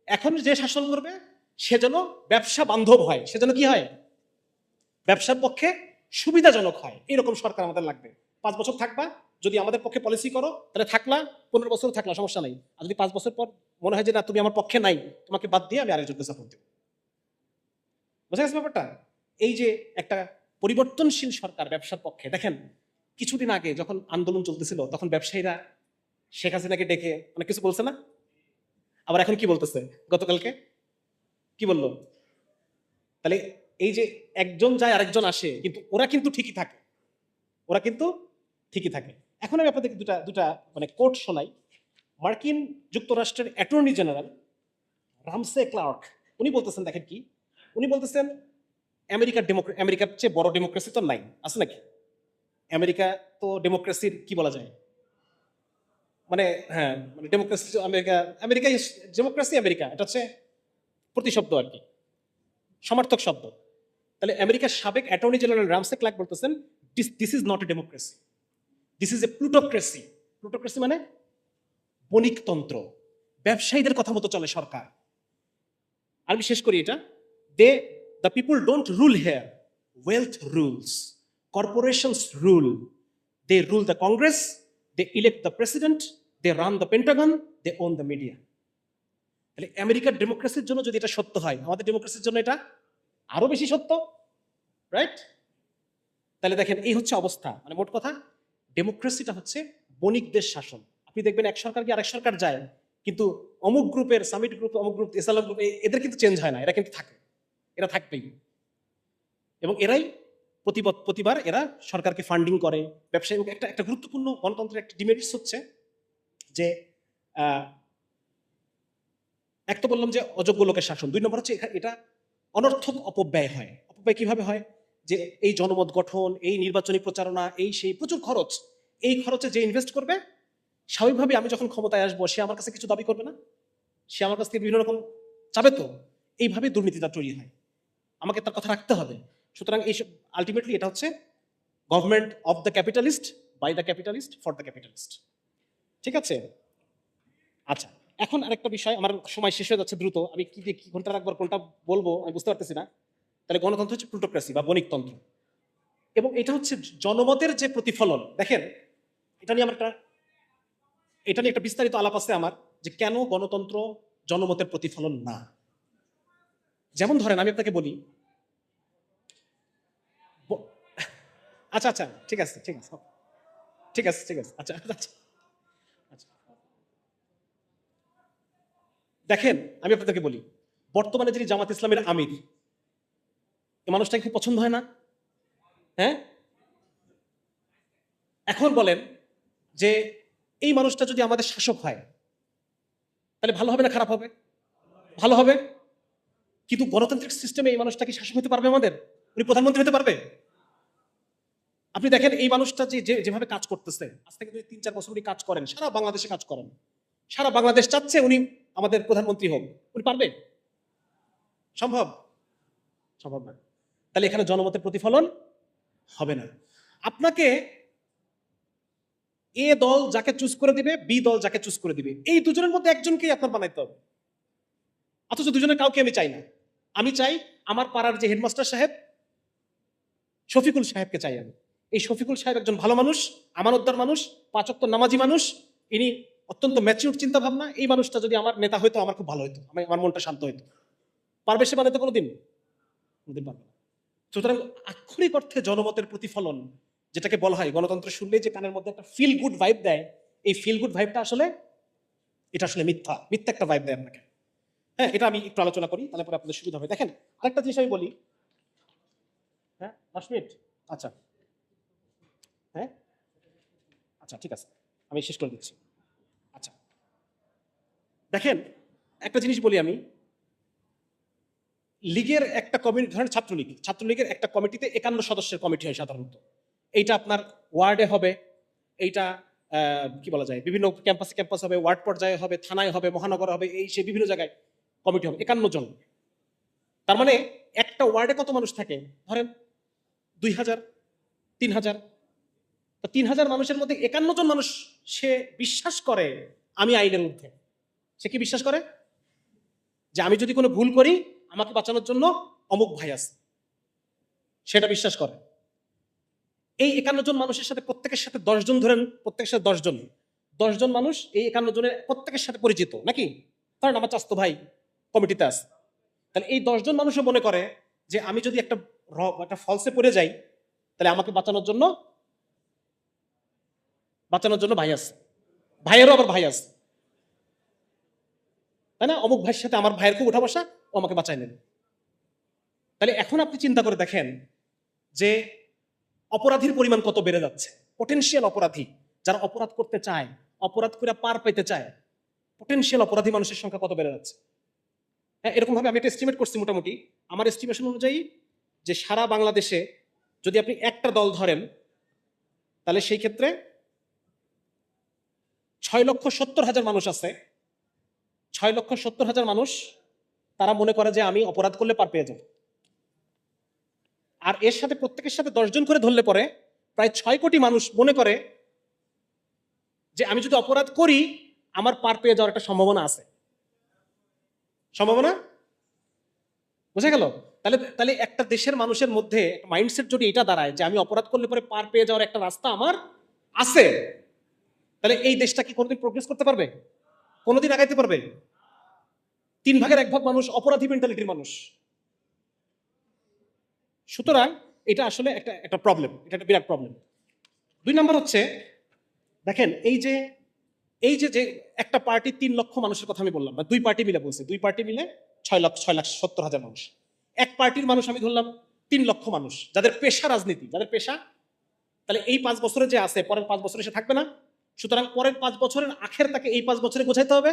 এখন যে শাসন করবে সে যেন ব্যবসা বান্ধব হয়, সে যেন কি হয়? ব্যবসার পক্ষে সুবিধাজনক হয়, এরকম সরকার আমাদের লাগবে। 5 বছর থাকবা, যদি আমাদের পক্ষে পলিসি করো তাহলে থাকলা, 15 বছর থাকলা, সমস্যা নাই। আর যদি 5 বছর পর মনে হয় যে না তুমি আমার পক্ষে নাই, তোমাকে বাদ দিয়ে আমি আরেকজনকে সাপোর্ট দেব। বোঝা গেছে ব্যাপারটা? এই যে একটা পরিবর্তনশীল সরকার ব্যবসার পক্ষে। দেখেন, কিছুদিন আগে যখন আন্দোলন চলতেছিল তখন ব্যবসায়ীরা শেখ হাসিনাকে ডেকে অনেক কিছু বলছে না? আবার এখন কি বলতেছে? গতকালকে কি বললো? তাহলে এই যে একজন যায় আরেকজন আসে, কিন্তু ওরা কিন্তু ঠিকই থাকে, ওরা কিন্তু ঠিকই থাকে। এখন আমি আপনাদেরকে দুটা মানে কোট শোনাই। মার্কিন যুক্তরাষ্ট্রের অ্যাটর্নি জেনারেল রামসে ক্লার্ক উনি বলতেছেন, দেখেন কি উনি বলতেছেন, আমেরিকার চেয়ে বড় ডেমোক্রেসি তো নাই, আছে নাকি? আমেরিকা তো ডেমোক্রেসির কি বলা যায়, মানে হ্যাঁ, মানে ডেমোক্রেসি আমেরিকা ডেমোক্রেসি আমেরিকা, এটা হচ্ছে প্রতিশব্দ আর কি, সমার্থক শব্দ। তাহলে আমেরিকার সাবেক অ্যাটর্নি জেনারেল রামসে ক্লার্ক বলতেছেন, this is not a democracy, this is a plutocracy. Plutocracy মানে বণিকতন্ত্র, ব্যবসায়ীদের কথা মতো চলে সরকার। আমি শেষ করি এটা, the people don't rule here, wealth rules, corporations rule, they rule the Congress, they elect the president, they run the Pentagon, they own the media. তাহলে আমেরিকার ডেমোক্রেসির জন্য যদি এটা সত্য হয়, আমাদের ডেমোক্রেসির জন্য এটা আরো বেশি সত্য, রাইট? তাহলে দেখেন, এই হচ্ছে অবস্থা। মানে মোট কথা, ডেমোক্রেসিটা হচ্ছে বণিকদের শাসন। আপনি দেখবেন এক সরকার কি আরেক সরকার যায়, কিন্তু অমুক গ্রুপের, সামিট গ্রুপ, অমুক গ্রুপ, এসালাম গ্রুপ, এদের কিন্তু চেঞ্জ হয় না, এরা কিন্তু থাকে, এরা থাকবেই। এবং এরাই প্রতিবার এরা সরকারকে ফান্ডিং করে, ব্যবসায়ী। একটা একটা গুরুত্বপূর্ণ গণতন্ত্রের একটা ডিমেরিটস হচ্ছে যে এক তো বললাম যে অযোগ্য লোকের শাসন, 2 নম্বর হচ্ছে এটা অনর্থক অপব্যয় হয়। অপব্যয় কিভাবে হয়? যে এই জনমত গঠন, এই নির্বাচনী প্রচারণা, এই সেই প্রচুর খরচ, এই খরচে যে ইনভেস্ট করবে, স্বাভাবিকভাবে আমি যখন ক্ষমতায় আসবো সে আমার কাছে কিছু দাবি করবে না? সে আমার কাছ থেকে বিভিন্ন রকম চাবে তো। এইভাবে দুর্নীতিটা তৈরি হয়, আমাকে তার কথা রাখতে হবে। সুতরাং এইসব আলটিমেটলি এটা হচ্ছে government of the capitalist, by the capitalist, for the capitalist. ঠিক আছে? আচ্ছা, এখন আরেকটা বিষয়, আমার সময় শেষ হয়ে যাচ্ছে দ্রুত, আমি কি দিয়ে কি কোনটা রাখবো কোনটা বলবো আমি বুঝতে পারতেছি না। তাহলে গণতন্ত্র হচ্ছে প্লুটোক্রেসি বা বণিকতন্ত্র, এবং এটা হচ্ছে জনমতের যে প্রতিফলন। দেখেন, এটা নিয়ে একটা বিস্তারিত আলাপ আছে আমার, যে কেন গণতন্ত্র জনমতের প্রতিফলন না। যেমন ধরেন আমি আপনাকে বলি, আচ্ছা আচ্ছা, ঠিক আছে ঠিক আছে ঠিক আছে ঠিক আছে, আচ্ছা আচ্ছা আচ্ছা। দেখেন আমি আপনাদেরকে বলি, বর্তমানে যিনি জামাত ইসলামের আমির, এই মানুষটাকে খুব পছন্দ হয় না? হ্যাঁ, এখন বলেন যে এই মানুষটা যদি আমাদের শাসক হয় তাহলে ভালো হবে না খারাপ হবে? ভালো হবে। কিন্তু গণতান্ত্রিক সিস্টেমে এই মানুষটা কি শাসক হতে পারবে আমাদের? উনি প্রধানমন্ত্রী হতে পারবে? আপনি দেখেন এই মানুষটা যেভাবে কাজ করতেছে, আজ থেকে যদি 3-4 বছর উনি কাজ করেন, সারা বাংলাদেশে কাজ করেন, সারা বাংলাদেশ চাচ্ছে উনি আমাদের প্রধানমন্ত্রী হোক, উনি পারবে? সম্ভব? সম্ভব না। তাহলে এখানে জনমতের প্রতিফলন হবে না। আপনাকে এ দল যাকে চুজ করে দিবে, বি দল যাকে চুজ করে দিবে, এই দুজনের মধ্যে একজনকেই আপনার বানাইতে হবে। অথচ দুজনের কাউকে আমি চাই না। আমি চাই আমার পাড়ার যে হেডমাস্টার সাহেব, শফিকুল সাহেবকে চাই আমি। এই শফিকুল সাহেব একজন ভালো মানুষ, আমানতদার মানুষ, 5 ওয়াক্ত নামাজি মানুষ, ইনি অত্যন্ত ম্যাচিউর চিন্তা ভাবনা। এই মানুষটা যদি আমার নেতা হইতো আমার খুব ভালো হতো, আমার মনটা শান্ত হইতো। পারবে সে বানাতে কোনোদিন? কোনোদিন পারবে না। সুতরাং আক্ষরিক অর্থে জনমতের প্রতিফলন, যেটাকে বলা হয় গণতন্ত্র শুনলেই যে কানের মধ্যে একটা ফিল গুড ভাইব দেয়, এই ফিল গুড ভাইবটা আসলে মিথ্যা মিথ্যা একটা ভাইব দেয় আপনাকে। হ্যাঁ, এটা আমি একটু আলোচনা করি, তাহলে পরে আপনাদের সুবিধা হবে। দেখেন আরেকটা জিনিস আমি বলি। হ্যাঁ, 10 মিনিট। আচ্ছা, হ্যাঁ আচ্ছা ঠিক আছে, আমি শেষ করে দিচ্ছি। আচ্ছা, দেখেন একটা জিনিস বলি আমি, লীগের একটা কমিটি, ধরেন ছাত্রলীগের একটা কমিটিতে 51 সদস্যের কমিটি হয় সাধারণত। এইটা আপনার ওয়ার্ডে হবে, এইটা কি বলা যায়, বিভিন্ন ক্যাম্পাস হবে, ওয়ার্ড পর্যায়ে হবে, থানায় হবে, মহানগর হবে, এই সে বিভিন্ন জায়গায় কমিটি হবে, 51 জন। তার মানে একটা ওয়ার্ডে কত মানুষ থাকে? ধরেন 2000, 3000। তো 3000 মানুষের মধ্যে 51 জন মানুষ সে বিশ্বাস করে আমি আইনের ঊর্ধ্বে। সে কি বিশ্বাস করে? যে আমি যদি কোনো ভুল করি আমাকে বাঁচানোর জন্য অমুক ভাই আছে, সেটা বিশ্বাস করে। এই 51 জন মানুষের সাথে প্রত্যেকের সাথে 10 জন, ধরেন প্রত্যেকের সাথে 10 জন মানুষ এই 51 জনের প্রত্যেকের সাথে পরিচিত নাকি? কারণ আমার চাস্তো ভাই কমিটিতে আছে। তাহলে এই 10 জন মানুষও মনে করে যে আমি যদি একটা ফলসে পড়ে যাই তাহলে আমাকে বাঁচানোর জন্য ভাই আছে, ভাইয়েরও আবার ভাই আছে, তাই না? অমুক ভাইয়ের সাথে আমার ভাইয়ের খুব উঠা বসা, ও আমাকে বাঁচায় নেবে। তাহলে এখন আপনি চিন্তা করে দেখেন যে অপরাধীর পরিমাণ কত বেড়ে যাচ্ছে। পটেনশিয়াল অপরাধী, যারা অপরাধ করতে চায়, অপরাধ করে পার পেতে চায়, পটেনশিয়াল অপরাধী মানুষের সংখ্যা কত বেড়ে যাচ্ছে। হ্যাঁ, এরকম ভাবে আমি একটা এস্টিমেট করছি, মোটামুটি আমার এস্টিমেশন অনুযায়ী যে সারা বাংলাদেশে যদি আপনি একটা দল ধরেন তাহলে সেই ক্ষেত্রে 6,70,000 মানুষ আছে। 6,70,000 মানুষ তারা মনে করে যে আমি অপরাধ করলে পার পেয়ে যাব। আর এর সাথে প্রত্যেকের সাথে 10 জন করে ধরলে পরে প্রায় 6 কোটি মানুষ মনে করে যে আমি যদি অপরাধ করি আমার পার পেয়ে যাওয়ার একটা সম্ভাবনা আছে। সম্ভাবনা বোঝা গেল? তাহলে একটা দেশের মানুষের মধ্যে মাইন্ডসেট যদি এটা দাঁড়ায় যে আমি অপরাধ করলে পরে পার পেয়ে যাওয়ার একটা রাস্তা আমার আছে, তাহলে এই দেশটা কি কোনোদিন প্রোগ্রেস করতে পারবে? কোনোদিন আগাইতে পারবে? 3/1 মানুষ অপরাধী মেন্টালিটির মানুষ। সুতরাং এটা আসলে একটা প্রবলেম, এটা একটা বিরাট প্রবলেম। 2 নম্বর হচ্ছে, দেখেন এই যে একটা পার্টি 3 লক্ষ মানুষের কথা আমি বললাম, বা 2 পার্টি মিলে বলছে, 2 পার্টি মিলে 6,70,000 মানুষ। এক পার্টির মানুষ আমি ধরলাম 3 লক্ষ মানুষ যাদের পেশা রাজনীতি, যাদের পেশা, তাহলে এই 5 বছরে যে আছে পরের 5 বছরে সে থাকবে না। সুতরাং পরের 5 বছরের আখের তাকে এই 5 বছরে গোছাইতে হবে।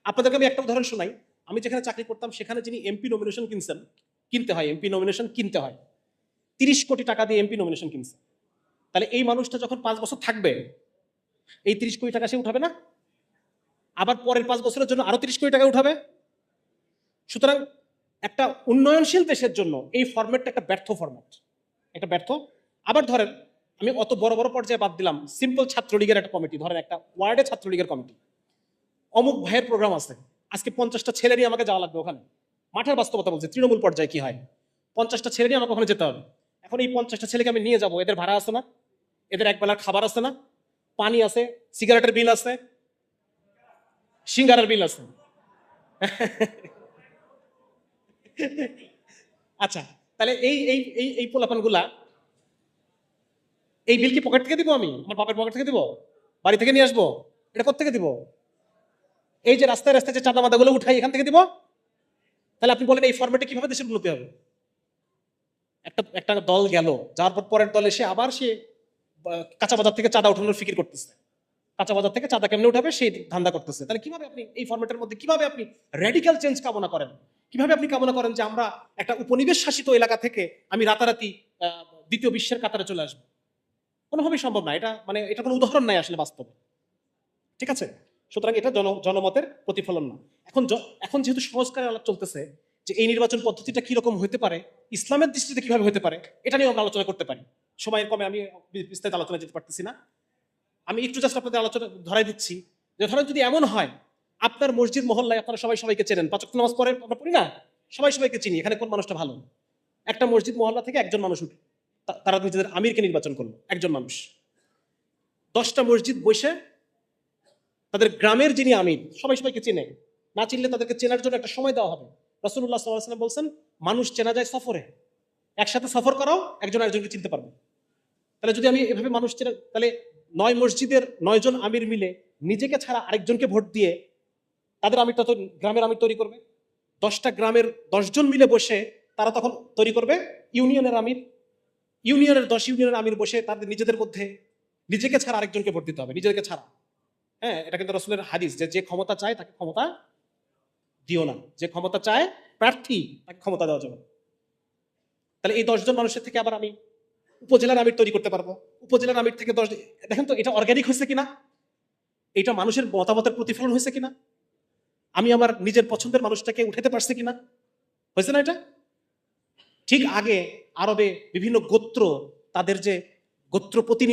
আপনাদেরকে আমি একটা উদাহরণ শোনাই। আমি যেখানে চাকরি করতাম সেখানে যিনি এমপি নমিনেশন কিনতে হয়, এমপি নমিনেশন কিনতে হয়, 30 কোটি টাকা দিয়ে এমপি নমিনেশন কিনছে। তাহলে এই মানুষটা যখন 5 বছর থাকবে, এই 30 কোটি টাকা সে উঠাবে না? আবার পরের 5 বছরের জন্য আরো 30 কোটি টাকা উঠাবে। সুতরাং একটা উন্নয়নশীল দেশের জন্য এই ফরম্যাটটা একটা ব্যর্থ ফরম্যাট, একটা ব্যর্থ। আবার ধরেন আমি অত বড় বড় পর্যায়ে বাদ দিলাম, সিম্পল ছাত্রলীগের একটা কমিটি, ধরেন একটা ওয়ার্ডে ছাত্রলীগের কমিটি, অমুক ভাইয়ের প্রোগ্রাম আছে, আজকে 50টা ছেলে নিয়ে আমাকে যাওয়া লাগবে ওখানে। মাঠের বাস্তবতা বলছে, তৃণমূল পর্যায়ে কি হয়, 50টা ছেলে নিয়ে আমাকে ওখানে যেতে হবে। এখন এই 50টা ছেলেকে আমি নিয়ে যাবো, এদের ভাড়া আছে না, এদের একবেলার খাবার আছে না, পানি আছে, সিগারেটের বিল আছে, সিঙ্গারের বিল আছে। আচ্ছা, তাহলে এই এই এই এই পোলাপানগুলা, এই বিল কি পকেট থেকে দিব, আমি আমার বাপের পকেট থেকে দিব, বাড়ি থেকে নিয়ে আসবো, এটা কোত্থেকে দিব? এই যে রাস্তায় রাস্তায় যে চাঁদা মাদাগুলো উঠাই, এখান থেকে দিব। তাহলে আপনি বলেন এই ফরম্যাটে কিভাবে দেশের উন্নতি হবে? একটা একটা দল গেল, যাওয়ার পর পরের দল এসে আবার সে কাঁচা বাজার থেকে চাঁদা উঠানোর ফিকির করতেছে, কাঁচা বাজার থেকে চাঁদা কেমনে উঠাবে সেই ধান্দা করতেছে। তাহলে কিভাবে আপনি এই ফরম্যাটের মধ্যে কিভাবে আপনি র্যাডিক্যাল চেঞ্জ কামনা করেন? কিভাবে আপনি কামনা করেন যে আমরা একটা উপনিবেশ শাসিত এলাকা থেকে আমি রাতারাতি দ্বিতীয় বিশ্বের কাতারে চলে আসবো? কোনোভাবেই সম্ভব না। এটা মানে এটা কোনো উদাহরণ নাই আসলে বাস্তবে, ঠিক আছে? সুতরাং এটা জনমতের প্রতিফলন না। এখন যেহেতু সংস্কারের আলাপ চলতেছে যে এই নির্বাচন পদ্ধতিটা কিরকম হতে পারে, ইসলামের দৃষ্টিতে কিভাবে হতে পারে, এটা নিয়ে আমরা আলোচনা করতে পারি। সময়ের কমে আমি বিস্তারিত আলোচনা যেতে পারতেছি না। আমি একটু জাস্ট আপনাদের আলোচনা ধরাই দিচ্ছি যে ধরেন যদি এমন হয় আপনার মসজিদ মহল্লায় আপনারা সবাই সবাইকে চেনেন, 5 ওয়াক্ত নামাজ পড়ে আমরা পড়ি না, সবাই সবাইকে চিনি, এখানে কোন মানুষটা ভালো। একটা মসজিদ মহল্লা থেকে একজন মানুষ উঠে, তারা নিজেদের আমিরকে নির্বাচন করলো, একজন মানুষ। 10টা মসজিদ বসে তাদের গ্রামের যিনি আমির, সবাই সবাইকে চেনে, না চিনলে তাদেরকে চেনার জন্য একটা সময় দেওয়া হবে। রাসূলুল্লাহ সাল্লাল্লাহু আলাইহি ওয়াসাল্লাম বলছেন মানুষ চেনা যায় সফরে, একসাথে সফর করাও একজন আরেকজনকে চিনতে পারবে। তাহলে যদি আমি এভাবে মানুষ চেনা, তাহলে 9 মসজিদের 9 জন আমির মিলে নিজেকে ছাড়া আরেকজনকে ভোট দিয়ে তাদের আমিরটা তো গ্রামের আমির তৈরি করবে। 10টা গ্রামের 10 জন মিলে বসে তারা তখন তৈরি করবে ইউনিয়নের আমির। ইউনিয়নের 10 ইউনিয়নের আমির বসে তাদের নিজেদের মধ্যে নিজেকে ছাড়া আরেকজনকে ভোট দিতে হবে, নিজেকে ছাড়া। হ্যাঁ, এটা কিন্তু রাসূলের হাদিস যে যে ক্ষমতা চায় তাকে ক্ষমতা দিও না, যে ক্ষমতা চায় প্রার্থী তাকে ক্ষমতা দেওয়া যাবে। তাহলে এই 10 জন মানুষের থেকে আবার আমি উপজেলার আমির তৈরি করতে পারবো। উপজেলার আমির থেকে 10, দেখেন তো এটা অর্গানিক হয়েছে কিনা, এটা মানুষের মতামতের প্রতিফলন হয়েছে কিনা, আমি আমার নিজের পছন্দের মানুষটাকে উঠাতে পারছি কিনা, হয়েছে না এটা? ঠিক আগে আরবে বিভিন্ন গোত্র তাদের যে গোত্রপতি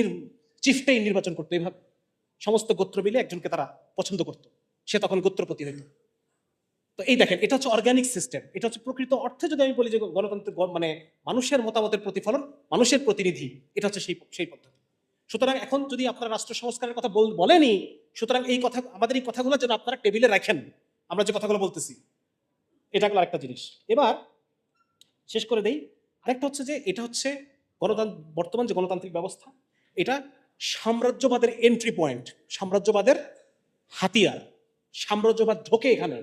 চিফটাই নির্বাচন করতো, এইভাবে সমস্ত গোত্র মিলে একজনকে তারা পছন্দ করত, সে তখন গোত্রপতি হইত। তো এই দেখেন, এটা হচ্ছে অর্গানিক সিস্টেম, এটা হচ্ছে প্রকৃত অর্থে যদি আমি বলি যে গণতন্ত্রের মানে মানুষের মতামতের প্রতিফলন, মানুষের প্রতিনিধি, এটা হচ্ছে সেই পদ্ধতি। সুতরাং এখন যদি আপনারা রাষ্ট্র সংস্কারের কথা বলেনি, সুতরাং এই কথা, আমাদের এই কথাগুলো যেন আপনারা টেবিলে রাখেন, আমরা যে কথাগুলো বলতেছি, এটা হলো আরেকটা জিনিস। এবার শেষ করে দেই, আরেকটা হচ্ছে যে এটা হচ্ছে বর্তমান যে গণতান্ত্রিক ব্যবস্থা, এটা সাম্রাজ্যবাদের এন্ট্রি পয়েন্ট, সাম্রাজ্যবাদের হাতিয়ার, সাম্রাজ্যবাদ ঢোকে এখানে।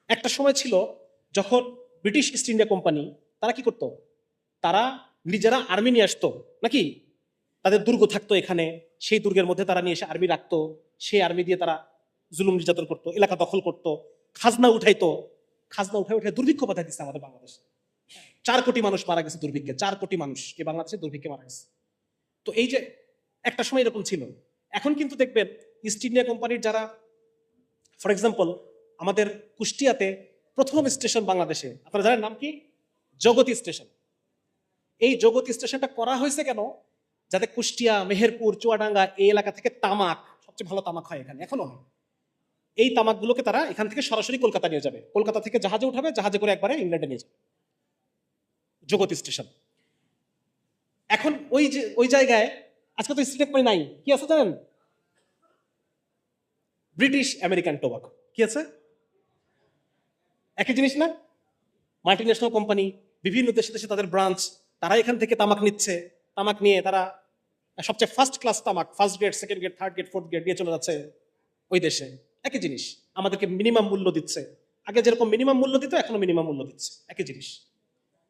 একটা সময় ছিল যখন ব্রিটিশ ইস্ট ইন্ডিয়া কোম্পানি তারা কি করতো, তারা নিজেরা আর্মি নিয়ে আসতো নাকি, তাদের দুর্গ থাকতো এখানে, সেই দুর্গের মধ্যে তারা নিয়ে এসে আর্মি রাখতো, সেই আর্মি দিয়ে তারা জুলুম নির্যাতন করতো, এলাকা দখল করতো, খাজনা উঠাইতো। খাজনা উঠে দুর্ভিক্ষ বাধাই দিচ্ছে আমাদের বাংলাদেশে। 4 কোটি মানুষ মারা গেছে দুর্ভিক্ষে, 4 কোটি মানুষ এই বাংলাদেশে দুর্ভিক্ষে মারা গেছে। তো এই যে একটা সময় এরকম ছিল। এখন কিন্তু দেখবেন ইস্ট ইন্ডিয়া কোম্পানির যারা, ফর এক্সাম্পল আমাদের কুষ্টিয়াতে প্রথম স্টেশন বাংলাদেশে, আপনারা জানেন নাম কি? জগতী স্টেশন। এই জগতী স্টেশনটা করা হয়েছে কেন? যাতে কুষ্টিয়া, মেহেরপুর, চুয়াডাঙ্গা এই এলাকা থেকে তামাক, সবচেয়ে ভালো তামাক হয় এখানে, এখনো হয়। এই তামাকগুলোকে তারা এখান থেকে সরাসরি কলকাতা নিয়ে যাবে, কলকাতা থেকে জাহাজে উঠাবে, জাহাজে করে একবারে ইংল্যান্ডে নিয়ে যাবে, জগতী স্টেশন। এখন ওই জায়গায় আজকে তো স্টেট মানে নাই, কি আছে জানেন? British American tobacco. কি আছে? একই জিনিস না? মাল্টি ন্যাশনাল কোম্পানি, বিভিন্ন দেশে দেশে তাদের ব্রাঞ্চ, তারা এখান থেকে তামাক নিচ্ছে, তামাক নিয়ে তারা সবচেয়ে ফার্স্ট ক্লাস তামাক, first grade, second grade, third grade, fourth grade নিয়ে চলে যাচ্ছে ওই দেশে। একই জিনিস, আমাদেরকে মিনিমাম মূল্য দিচ্ছে। আগে যেরকম মিনিমাম মূল্য দিত, এখনো মিনিমাম মূল্য দিচ্ছে, একই জিনিস।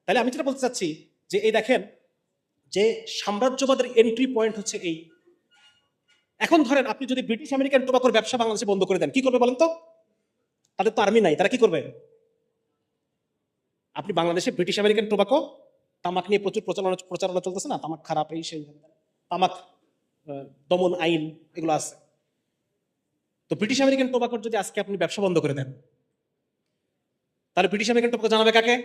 তাহলে আমি যেটা বলতে চাচ্ছি যে এই দেখেন যে সাম্রাজ্যবাদের এন্ট্রি পয়েন্ট হচ্ছে এই। এখন ধরেন আপনি যদি ব্রিটিশ আমেরিকান টোবাকোর ব্যবসা বাংলাদেশে বন্ধ করে দেন, কি করবে বলেন তো? তাদের তো আর্মি নাই, তারা কি করবে? আপনি বাংলাদেশে ব্রিটিশ আমেরিকান টোবাকো, তামাক নিয়ে প্রচুর প্রচারণা চলতেছে না, তামাক খারাপ, এই সেই, তামাক দমন আইন এগুলো আছে। তো ব্রিটিশ আমেরিকান টোবাকোর যদি আজকে আপনি ব্যবসা বন্ধ করে দেন, তাহলে ব্রিটিশ আমেরিকান টোবাকো জানাবে কাকে?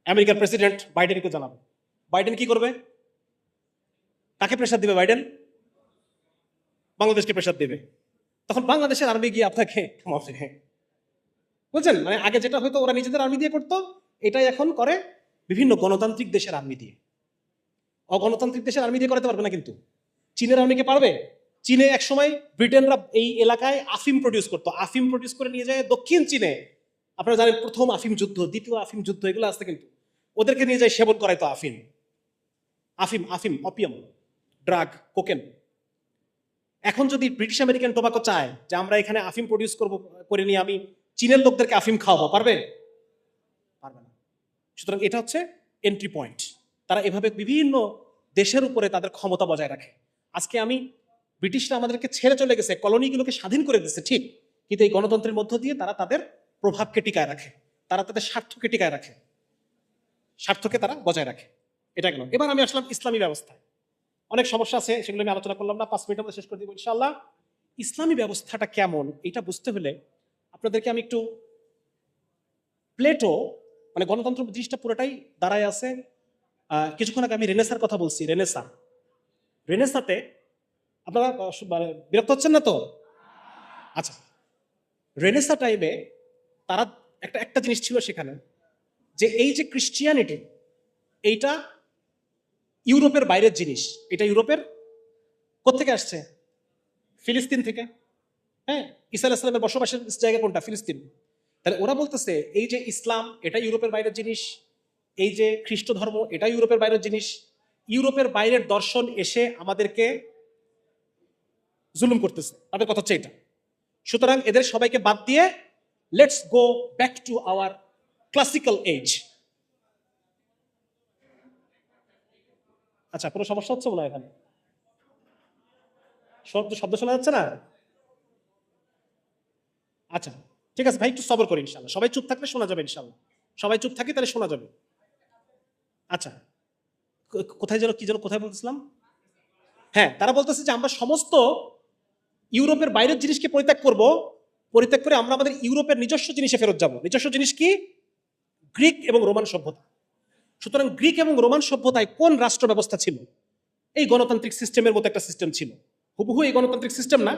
আমেরিকার প্রেসিডেন্ট বাইডেনকে জানাবে। বাইডেন কি করবে? কাকে প্রেসার দিবে বাইডেন? বাংলাদেশকে প্রেসার দিবে। তখন বাংলাদেশের আর্মি গিয়ে আপনাকে বুঝছেন? মানে আগে যেটা হয়তো ওরা নিজেদের আর্মি দিয়ে করতো, এটাই এখন করে বিভিন্ন গণতান্ত্রিক দেশের আর্মি দিয়ে। অগণতান্ত্রিক দেশের আর্মি দিয়ে করাতে পারবে না। কিন্তু চীনের আর্মিকে পারবে? চীনে এক সময় ব্রিটেনরা এই এলাকায় আফিম প্রডিউস করতো, আফিম প্রডিউস করে নিয়ে যায় দক্ষিণ চীনে। আপনারা জানেন প্রথম আফিম যুদ্ধ, দ্বিতীয় আফিম যুদ্ধ, এগুলো আসতে কিন্তু ওদেরকে নিয়ে যায় সেবন করাইতো আফিম। আফিম আফিম অপিয়াম ড্রাগ, কোকেন। এখন যদি ব্রিটিশ আমেরিকান টোবাকো চায় যে আমরা এখানে আফিম প্রডিউস করে নিয়ে আমি চীনের লোকদেরকে আফিম খাওয়াবো, পারবে? পারবে না। সুতরাং এটা হচ্ছে এন্ট্রি পয়েন্ট। তারা এভাবে বিভিন্ন দেশের উপরে তাদের ক্ষমতা বজায় রাখে। আজকে আমি ব্রিটিশরা আমাদেরকে ছেড়ে চলে গেছে, কলোনিগুলোকে স্বাধীন করে দিচ্ছে ঠিক, কিন্তু এই গণতন্ত্রের মধ্য দিয়ে তারা তাদের প্রভাবকে টিকায় রাখে, তারা তাদের স্বার্থকে টিকায় রাখে, স্বার্থকে তারা বজায় রাখে। এটা গেল। এবার আমি আসলাম ইসলামী ব্যবস্থায়। অনেক সমস্যা আছে, সেগুলো আমি আলোচনা করলাম না, 5 মিনিটের মধ্যে শেষ করে দিব ইনশাআল্লাহ। ইসলামী ব্যবস্থাটা কেমন এটা বুঝতে হলে আপনাদেরকে আমি একটু প্লেটো, মানে গণতন্ত্র জিনিসটা পুরোটাই দাঁড়ায় আছে। কিছুক্ষণ আগে আমি রেনেসার কথা বলছি, রেনেসাতে আপনারা মানে বিরক্ত হচ্ছেন না তো? আচ্ছা, রেনেসা টাইমে তারা একটা জিনিস ছিল সেখানে, যে এই যে ক্রিশ্চিয়ানিটি, এইটা ইউরোপের বাইরের জিনিস। এটা ইউরোপের কোত্থেকে আসছে? ফিলিস্তিন থেকে। হ্যাঁ, ঈসা আলাইহিস সালামের বসবাসের জায়গা কোনটা? ফিলিস্তিন। তাহলে ওরা বলতেছে এই যে ইসলাম, এটা ইউরোপের বাইরের জিনিস, এই যে খ্রিস্ট ধর্ম, এটা ইউরোপের বাইরের জিনিস। ইউরোপের বাইরের দর্শন এসে আমাদেরকে জুলুম করতেছে, তাদের কথা হচ্ছে এটা। সুতরাং এদের সবাইকে বাদ দিয়ে let's go back to our classical age. আচ্ছা, কোনো সমস্যা হচ্ছে মনে হয় এখানে? শব্দ শোনা যাচ্ছে না? আচ্ছা, ঠিক আছে ভাই, একটু সবর করি ইনশাল্লাহ। সবাই চুপ থাকলে শোনা যাবে ইনশাল্লাহ। সবাই চুপ থাকি তাহলে শোনা যাবে। আচ্ছা, কোথায় যেন কি যেন কোথায় বলতেছিলাম? হ্যাঁ, তারা বলতেছে যে আমরা সমস্ত ইউরোপের বাইরের জিনিসকে পরিত্যাগ করব, পরিত্যাগ করে আমরা আমাদের ইউরোপের নিজস্ব জিনিসে ফেরত যাব। নিজস্ব জিনিস কি? গ্রিক এবং রোমান সভ্যতা। সুতরাং গ্রিক এবং রোমান সভ্যতায় কোন রাষ্ট্র ব্যবস্থা ছিল? এই গণতান্ত্রিক সিস্টেমের মতো একটা সিস্টেম ছিল। হুবহু এই গণতান্ত্রিক সিস্টেম না,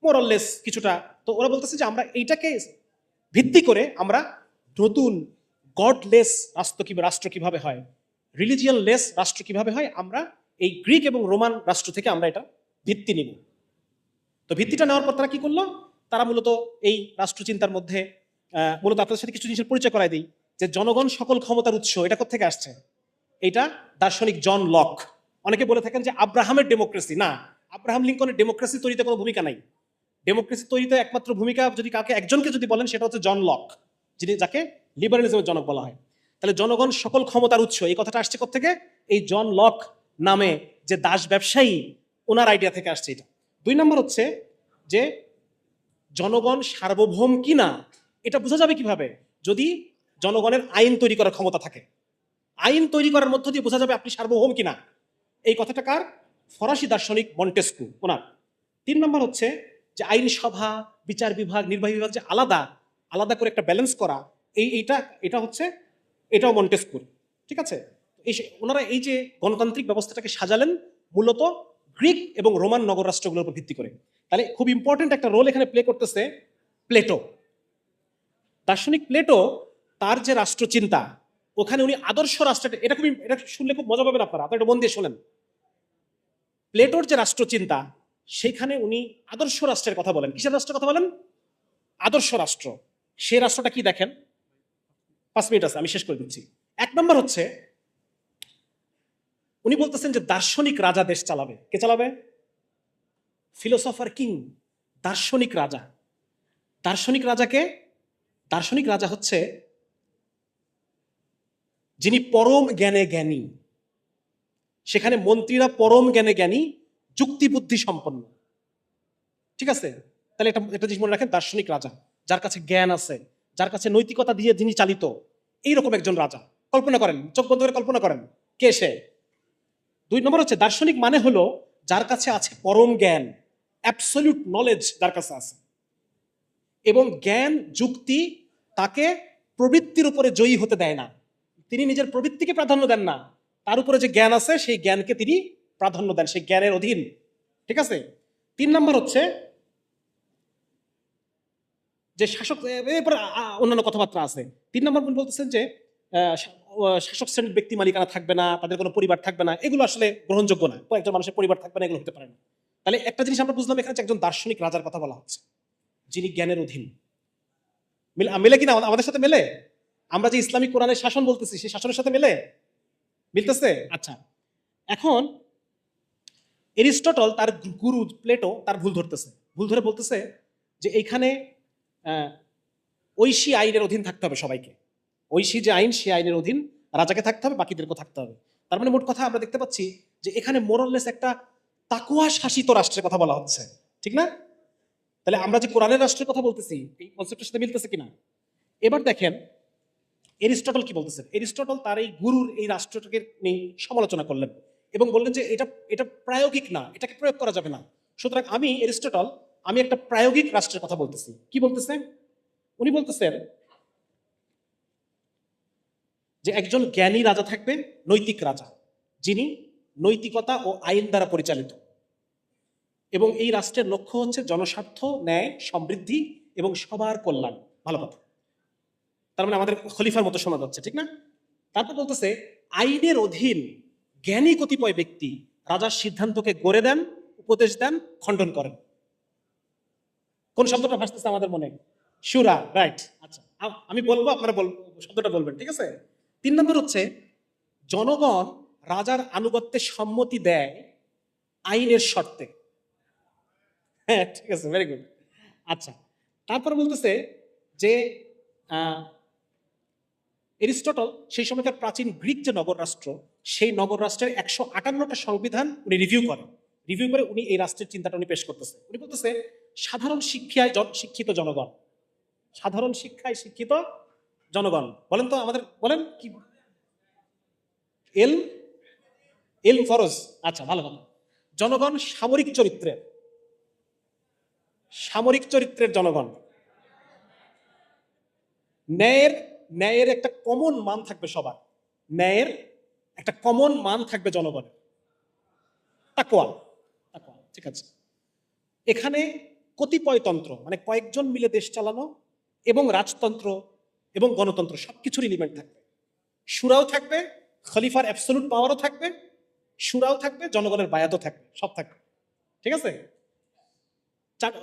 মোরাললেস কিছুটা। তো ওরা বলতেছে যে আমরা এইটাকে ভিত্তি করে আমরা নতুন গডলেস রাষ্ট্র কিভাবে হয়, রিলিজিয়ান লেস রাষ্ট্র কিভাবে হয়, আমরা এই গ্রিক এবং রোমান রাষ্ট্র থেকে আমরা এটা ভিত্তি নিব। তো ভিত্তিটা নেওয়ার পর তারা কি করলো? তারা মূলত এই রাষ্ট্রচিন্তার মধ্যে মূলত আপনাদের সাথে কিছু জিনিসের পরিচয় করাই দিই। যে জনগণ সকল ক্ষমতার উৎস, এটা কোথেকে আসছে? এটা দার্শনিক জন লক। অনেকে বলে থাকেন যে আব্রাহামের ডেমোক্রেসি। না, আব্রাহাম লিঙ্কনের ডেমোক্রেসি তৈরিতে কোনো ভূমিকা নাই। ডেমোক্রেসি তৈরিতে একমাত্র ভূমিকা যদি একজনকে যদি বলেন, সেটা হচ্ছে জন লক, যাকে লিবারালিজমের জনক বলা হয়। তাহলে জনগণ সকল ক্ষমতার উৎস, এই কথাটা আসছে কোত্থেকে? এই জন লক নামে যে দাস ব্যবসায়ী, ওনার আইডিয়া থেকে আসছে এটা। 2 নম্বর হচ্ছে যে জনগণ সার্বভৌম কিনা এটা বোঝা যাবে কিভাবে? যদি জনগণের আইন তৈরি করার ক্ষমতা থাকে। আইন তৈরি করার মধ্য দিয়ে বোঝা যাবে আপনি সার্বভৌম কিনা। এই কথাটা কার? ফরাসি দার্শনিক মন্টেস্কু, ওনার। 3 নম্বর হচ্ছে যে আইনসভা, বিচার বিভাগ, নির্বাহী বিভাগ যে আলাদা আলাদা করে একটা ব্যালেন্স করা, এটা হচ্ছে এটাও মন্টেস্কুর। ঠিক আছে? ওনারা এই যে গণতান্ত্রিক ব্যবস্থাটাকে সাজালেন মূলত গ্রিক এবং রোমান নগর রাষ্ট্রগুলোর উপর ভিত্তি করে। তাহলে খুব ইম্পর্টেন্ট একটা রোল এখানে প্লে করতেছে প্লেটো। দার্শনিক প্লেটো, তার যে রাষ্ট্রচিন্তা, ওখানে উনি আদর্শ রাষ্ট্রটা, এটা শুনলে খুব মজা পাবেন আপনারা একটু মন দিয়ে শোনেন। প্লেটোর যে রাষ্ট্রচিন্তা, সেখানে উনি আদর্শ রাষ্ট্রের কথা বলেন। কিসের রাষ্ট্রের কথা বলেন? আদর্শ রাষ্ট্র। সে রাষ্ট্রটা কি দেখেন? 5 মিনিট আছে, আমি শেষ করে দিচ্ছি। 1 নম্বর হচ্ছে উনি বলতেছেন যে দার্শনিক রাজা দেশ চালাবে। কে চালাবে? ফিলোসফার কিং, দার্শনিক রাজা। দার্শনিক রাজাকে, দার্শনিক রাজা হচ্ছে যিনি পরম জ্ঞানে জ্ঞানী, সেখানে মন্ত্রীরা পরম জ্ঞানে জ্ঞানী, যুক্তি বুদ্ধি সম্পন্ন। ঠিক আছে, তাহলে এটা জিনিস মনে রাখেন, দার্শনিক রাজা, যার কাছে জ্ঞান আছে, যার কাছে নৈতিকতা দিয়ে যিনি চালিত, এইরকম একজন রাজা। কল্পনা করেন, চোখ বন্ধ করে কল্পনা করেন কে সে। 2 নম্বর হচ্ছে দার্শনিক মানে হলো যার কাছে আছে পরম জ্ঞান, অ্যাবসলিউট নলেজ যার কাছে আছে, এবং জ্ঞান যুক্তি তাকে প্রবৃত্তির উপরে জয়ী হতে দেয় না। তিনি নিজের প্রবৃত্তিকে প্রাধান্য দেন না, তার উপরে যে জ্ঞান আছে সেই জ্ঞানকে তিনি প্রাধান্য দেন, সেই জ্ঞানের অধীন। ঠিক আছে। 3 নম্বর হচ্ছে যে শাসক, এরপর অন্যান্য কথাবার্তা আছে। 3 নম্বর বলতেছেন যে শাসক শ্রেণীর ব্যক্তি মালিকানা থাকবে না, তাদের কোনো পরিবার থাকবে না, এগুলো আসলে গ্রহণযোগ্য না। একজন মানুষের পরিবার থাকবে না, এগুলো হতে পারে না। তাহলে একটা জিনিস আমরা বুঝলাম, এখানে একজন দার্শনিক রাজার কথা বলা হচ্ছে যিনি জ্ঞানের অধীন। মেলে কিনা আমাদের সাথে মেলে? আমরা যে ইসলামিক কোরআনের শাসন বলতেছি সেই শাসনের সাথে মেলে? মিলতেছে? আচ্ছা, এখন এরিস্টটল তার গুরু প্লেটো তার ভুল ধরতেছে, ভুল ধরে বলতেছে যে এইখানে ঐশী আইনের অধীন থাকতে হবে সবাইকে। ঐশী যে আইন, সে আইনের অধীন রাজাকে থাকতে হবে, বাকিদেরকেও থাকতে হবে। তার মানে মোট কথা আমরা দেখতে পাচ্ছি যে এখানে মোরাললেস একটা তাকওয়া শাসিত রাষ্ট্রের কথা বলা হচ্ছে, ঠিক না? তাহলে আমরা যে কোরআনের রাষ্ট্রের কথা বলতেছি, এই কনসেপ্টের সাথে মিলতেছে কিনা? এবার দেখেন এরিস্টটল কি বলতেছেন। এরিস্টটল তার এই গুরুর এই রাষ্ট্রটাকে নিয়ে সমালোচনা করলেন এবং বললেন যে এটা প্রায়োগিক না, এটাকে প্রয়োগ করা যাবে না। সুতরাং এরিস্টটল আমি একটা প্রায়োগিক রাষ্ট্রের কথা বলতেছি। কি বলতেছেন উনি? বলতেছেন যে একজন জ্ঞানী রাজা থাকবে, নৈতিক রাজা, যিনি নৈতিকতা ও আইন দ্বারা পরিচালিত, এবং এই রাষ্ট্রের লক্ষ্য হচ্ছে জনস্বার্থ, ন্যায়, সমৃদ্ধি এবং সবার কল্যাণ। ভালো কথা। তার মানে আমাদের খলিফার মতো শোনা যাচ্ছে, ঠিক না? তারপর বলতেছে আইনের অধীন জ্ঞানী কতিপয় ব্যক্তি রাজার সিদ্ধান্তকে গড়ে দেন, উপদেশ দেন, খণ্ডন করেন। কোন শব্দটা ভাসতেছে আমাদের মনে? শুরা, রাইট। আচ্ছা, আমি বলবো, আপনারা শব্দটা বলবেন, ঠিক আছে? 3 নম্বর হচ্ছে জনগণ রাজার আনুগত্যে সম্মতি দেয় আইনের শর্তে। হ্যাঁ, ঠিক আছে, ভেরি গুড। আচ্ছা, তারপরে বলতেছে যে এরিস্টটল সেই সময়কার প্রাচীন গ্রিক যে নগর রাষ্ট্র, সেই নগর রাষ্ট্রের 158টা সংবিধান উনি রিভিউ করে উনি এই রাষ্ট্রের চিন্তাটা উনি পেশ করতেছে। উনি বলতেছে সাধারণ শিক্ষায় শিক্ষিত জনগণ, সাধারণ শিক্ষায় শিক্ষিত জনগণ। বলেন তো আমাদের, বলেন কি? এল ফরজ। আচ্ছা, ভালো কথা। জনগণ সামরিক চরিত্রের জনগণ। ন্যায়ের একটা কমন মান থাকবে সবার, ন্যায়ের একটা কমন মান থাকবে জনগণের। তাকওয়া, ঠিক আছে। এখানে কতিপয়তন্ত্র মানে কয়েকজন মিলে দেশ চালানো, এবং রাজতন্ত্র এবং গণতন্ত্র সবকিছুর এলিমেন্ট থাকবে। সুরাও থাকবে, খলিফার অ্যাবসলিউট পাওয়ারও থাকবে, সুরাও থাকবে, জনগণের বায়াতও থাকবে, সব থাকবে। ঠিক আছে।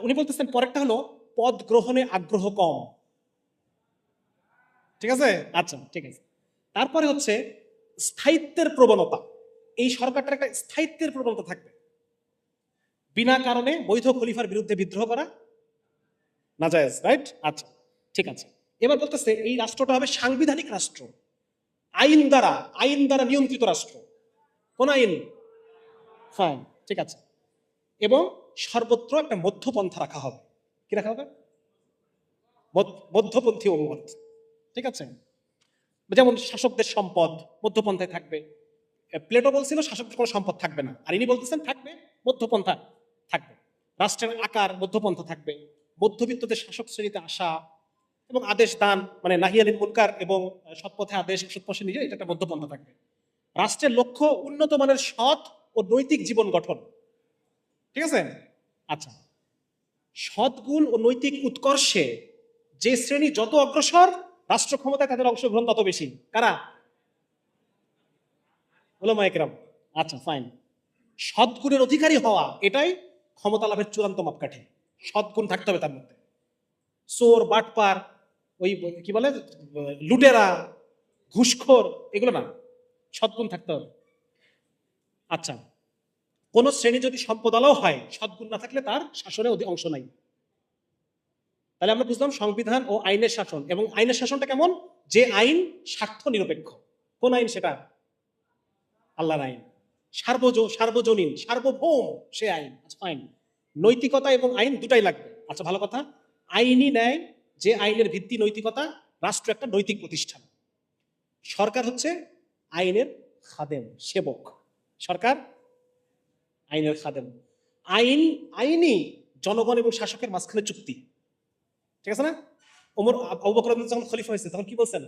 উনি বলতেছেন পরেরটা হলো পদ গ্রহণে আগ্রহ কম। ঠিক আছে। আচ্ছা, ঠিক আছে। তারপরে হচ্ছে স্থায়িত্বের প্রবণতা। এই সরকারটার একটা স্থায়িত্বের প্রবণতা থাকবে। বিনা কারণে বৈধ খলিফার বিরুদ্ধে বিদ্রোহ করা নাজায়েজ, রাইট? আচ্ছা, ঠিক আছে। এবার বলতেছে এই রাষ্ট্রটা হবে সাংবিধানিক রাষ্ট্র, আইন দ্বারা নিয়ন্ত্রিত রাষ্ট্র। কোন আইন? ফাইন, ঠিক আছে। এবং সর্বত্র একটা মধ্যপন্থা রাখা হবে। কি রাখা হবে? মধ্যপন্থী অনুমত। ঠিক আছে। যেমন শাসকদের সম্পদ মধ্যপন্থায় থাকবে। প্লেটো বলছিল শাসকদের কোনো সম্পদ থাকবে না, আর ইনি বলতেছেন থাকবে, মধ্যপন্থা থাকবে। রাষ্ট্রের আকার মধ্যপন্থা থাকবে, মধ্যবিত্তদের শাসক শ্রেণীতে আসা এবং আদেশ দান, মানে নাহি আনিল মুনকার এবং সৎপথে আদেশ, সৎপথে নিজে, এটা একটা মধ্যপন্থা থাকবে। রাষ্ট্রের লক্ষ্য উন্নত মানের সৎ ও নৈতিক জীবন গঠন। ঠিক আছে। আচ্ছা, সৎগুণ ও নৈতিক উৎকর্ষে যে শ্রেণী যত অগ্রসর, রাষ্ট্র ক্ষমতায় তাদের অংশগ্রহণ তত বেশি। কারা? উলামায়ে কেরাম। আচ্ছা, ফাইন। সৎগুণের অধিকারী হওয়া এটাই ক্ষমতা লাভের চূড়ান্ত মাপকাঠি। সৎগুণ থাকতে হবে তার মধ্যে। চোর, বাটপার, ওই কি বলে লুটেরা, ঘুষখোর, এগুলো না, সৎগুণ থাকতে হবে। আচ্ছা, কোন শ্রেণী যদি সম্পদালাও হয়, সৎগুণ না থাকলে তার শাসনে অংশ নাই। তাহলে আমরা বুঝলাম সংবিধান ও আইনের শাসন। এবং আইনের শাসনটা কেমন? যে আইন স্বার্থ নিরপেক্ষ, কোন আইন সেটা? আল্লাহর আইন। সার্বজনীন, সার্বভৌম সে আইন। আচ্ছা ফাইন, নৈতিকতা এবং আইন দুটাই লাগবে। আচ্ছা ভালো কথা, আইনই ন্যায়, যে আইনের ভিত্তি নৈতিকতা। রাষ্ট্র একটা নৈতিক প্রতিষ্ঠান, সরকার হচ্ছে আইনের খাদেম, সেবক। সরকার আইনের খাদেম। আইনই জনগণ এবং শাসকের মাঝখানে চুক্তি, ঠিক আছে না? আবু বকর রাদিয়াল্লাহু যখন খলিফা হয়েছে তখন কি বলছেন?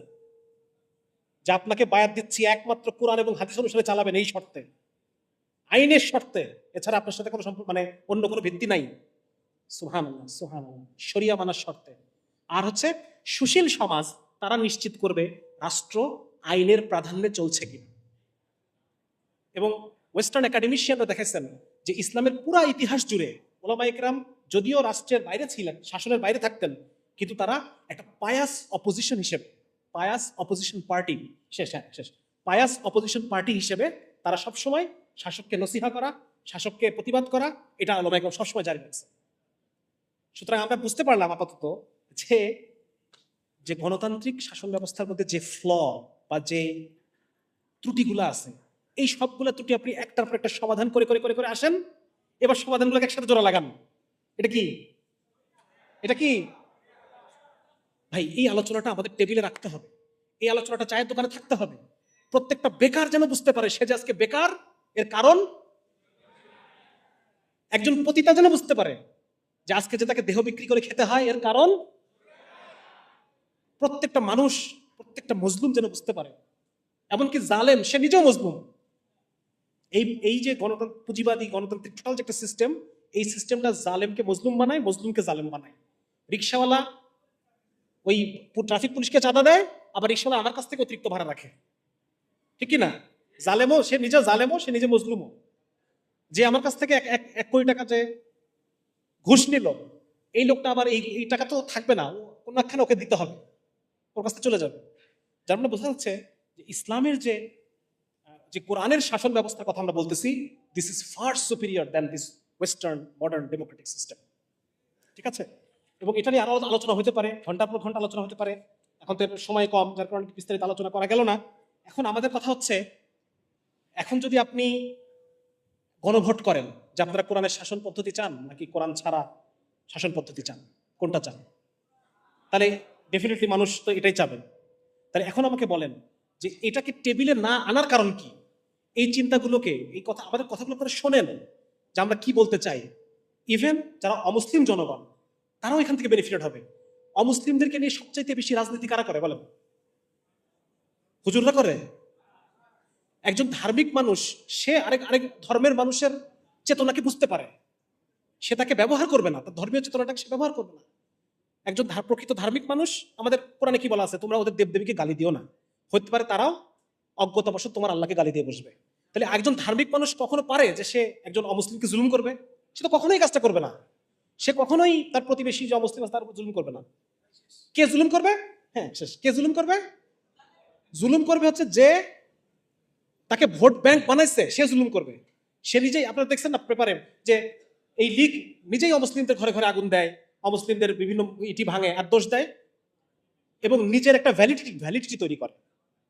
যে আপনাকে বায়াত দিচ্ছি একমাত্র কোরআন এবং হাদিস অনুসারে চালাবেন, এই শর্তে, আইনের শর্তে, এছাড়া আপনার সাথে কোনো সম্পর্ক মানে অন্য কোনো ভিত্তি নাই। সুবহানাল্লাহ, সুবহানাল্লাহ, শরিয়া মানার শর্তে। আর হচ্ছে সুশীল সমাজ, তারা নিশ্চিত করবে রাষ্ট্র আইনের প্রাধান্যে চলছে কিনা। এবং ওয়েস্টার্ন একাডেমিশিয়ানরা দেখেছেন যে ইসলামের পুরা ইতিহাস জুড়ে ওলামা ইকরাম যদিও রাষ্ট্রের বাইরে ছিলেন, শাসনের বাইরে থাকতেন, কিন্তু তারা একটা পায়াস অপোজিশন হিসেবে, pious opposition party, pious opposition party হিসেবে তারা সবসময় শাসককে নসিহা করা, শাসককে প্রতিবাদ করা, এটা ওলামা ইকরাম সবসময় জারি রাখছে। সুতরাং আমরা বুঝতে পারলাম আপাতত যে যে গণতান্ত্রিক শাসন ব্যবস্থার মধ্যে যে ফ্ল বা যে ত্রুটিগুলো আছে, এই সবগুলো ত্রুটি আপনি একটার পর একটা সমাধান করে করে করে করে আসেন। এবার সমাধানগুলোকে একসাথে জোড়া লাগান। এটা কি? এটা কি ভাই? এই আলোচনাটা আমাদের টেবিলে রাখতে হবে, এই আলোচনাটা চায়ের দোকানে থাকতে হবে। প্রত্যেকটা বেকার যেন বুঝতে পারে সে যে আজকে বেকার, এর কারণ। একজন পতিতা যেন বুঝতে পারে যে আজকে যে তাকে দেহ বিক্রি করে খেতে হয়, এর কারণ। প্রত্যেকটা মানুষ, প্রত্যেকটা মজলুম যেন বুঝতে পারে, এমনকি জালেম সে নিজেও মজলুম। এই যে পুঁজিবাদী গণতান্ত্রিক টোটাল যে একটা সিস্টেম, এই সিস্টেমটা জালেমকে মজলুম বানায়, মজলুমকে জালেম বানায়। রিক্সাওয়ালা ওই ট্রাফিক পুলিশকে চাঁদা দেয়, আবার রিক্সাওয়ালা আমার কাছ থেকে অতিরিক্ত ভাড়া রাখে, ঠিক কি না? জালেমও সে নিজে, জালেমও সে নিজে, মজলুমও। যে আমার কাছ থেকে 1 কোটি টাকা যে ঘুষ নিল, এই লোকটা আবার এই টাকা তো থাকবে না, কোন একখানে ওকে দিতে হবে, ওর কাছ থেকে চলে যাবে। যার মানে বোঝা যাচ্ছে যে ইসলামের যে যে কোরআনের শাসন ব্যবস্থার কথা আমরা বলতেছি, this is far superior than this western modern Democratic system, ঠিক আছে? এবং এটা নিয়ে আরো আলোচনা হতে পারে, ঘন্টার পর ঘন্টা আলোচনা হতে পারে। এখন তো সময় কম, যার কারণে বিস্তারিত আলোচনা করা গেল না। এখন আমাদের কথা হচ্ছে, এখন যদি আপনি গণভোট করেন যে আপনারা কোরআনের শাসন পদ্ধতি চান নাকি কোরআন ছাড়া শাসন পদ্ধতি চান, কোনটা চান, তাহলে ডেফিনেটলি মানুষ তো এটাই চাবে। তাহলে এখন আমাকে বলেন যে এটাকে টেবিলে না আনার কারণ কি? এই চিন্তাগুলোকে, এই কথা, আমাদের কথাগুলো করে শোনেন যে আমরা কি বলতে চাই। ইভেন যারা অমুসলিম জনগণ, তারাও এখান থেকে বেনিফিটেড হবে। অমুসলিমদেরকে নিয়ে সবচাইতে বেশি রাজনীতি কারা করে বলেন? হুজুররা করে। একজন ধার্মিক মানুষ সে আরেক আরেক ধর্মের মানুষের চেতনাকে বুঝতে পারে, সে তাকে ব্যবহার করবে না, তার ধর্মীয় চেতনাটাকে সে ব্যবহার করবে না। একজন প্রকৃত ধার্মিক মানুষ, আমাদের কোরআনে কি বলা আছে, তোমরা ওদের দেবদেবীকে গালি দিও না। হতে পারে তারাও অজ্ঞতাবশত তোমার আল্লাহকে গালি দিয়ে বসবে। তাহলে একজন ধার্মিক মানুষ কখনো পারে যে সে একজন অমুসলিমকে জুলুম করবে? সে তো কখনোই কাজটা করবে না। সে কখনোই তার প্রতিবেশী যে অমুসলিম আছে তার উপর জুলুম করবে না। কে জুলুম করবে? হ্যাঁ শেষ, কে জুলুম করবে? জুলুম করবে হচ্ছে যে তাকে ভোট ব্যাংক বানাইছে, সে জুলুম করবে। সে নিজেই, আপনারা দেখছেন না পেপারে যে এই লীগ নিজেই অমুসলিমদের ঘরে ঘরে আগুন দেয়, অমুসলিমদের বিভিন্ন ইটি ভাঙে আর দোষ দেয়, এবং নিজের একটা ভ্যালিডিটি তৈরি করে।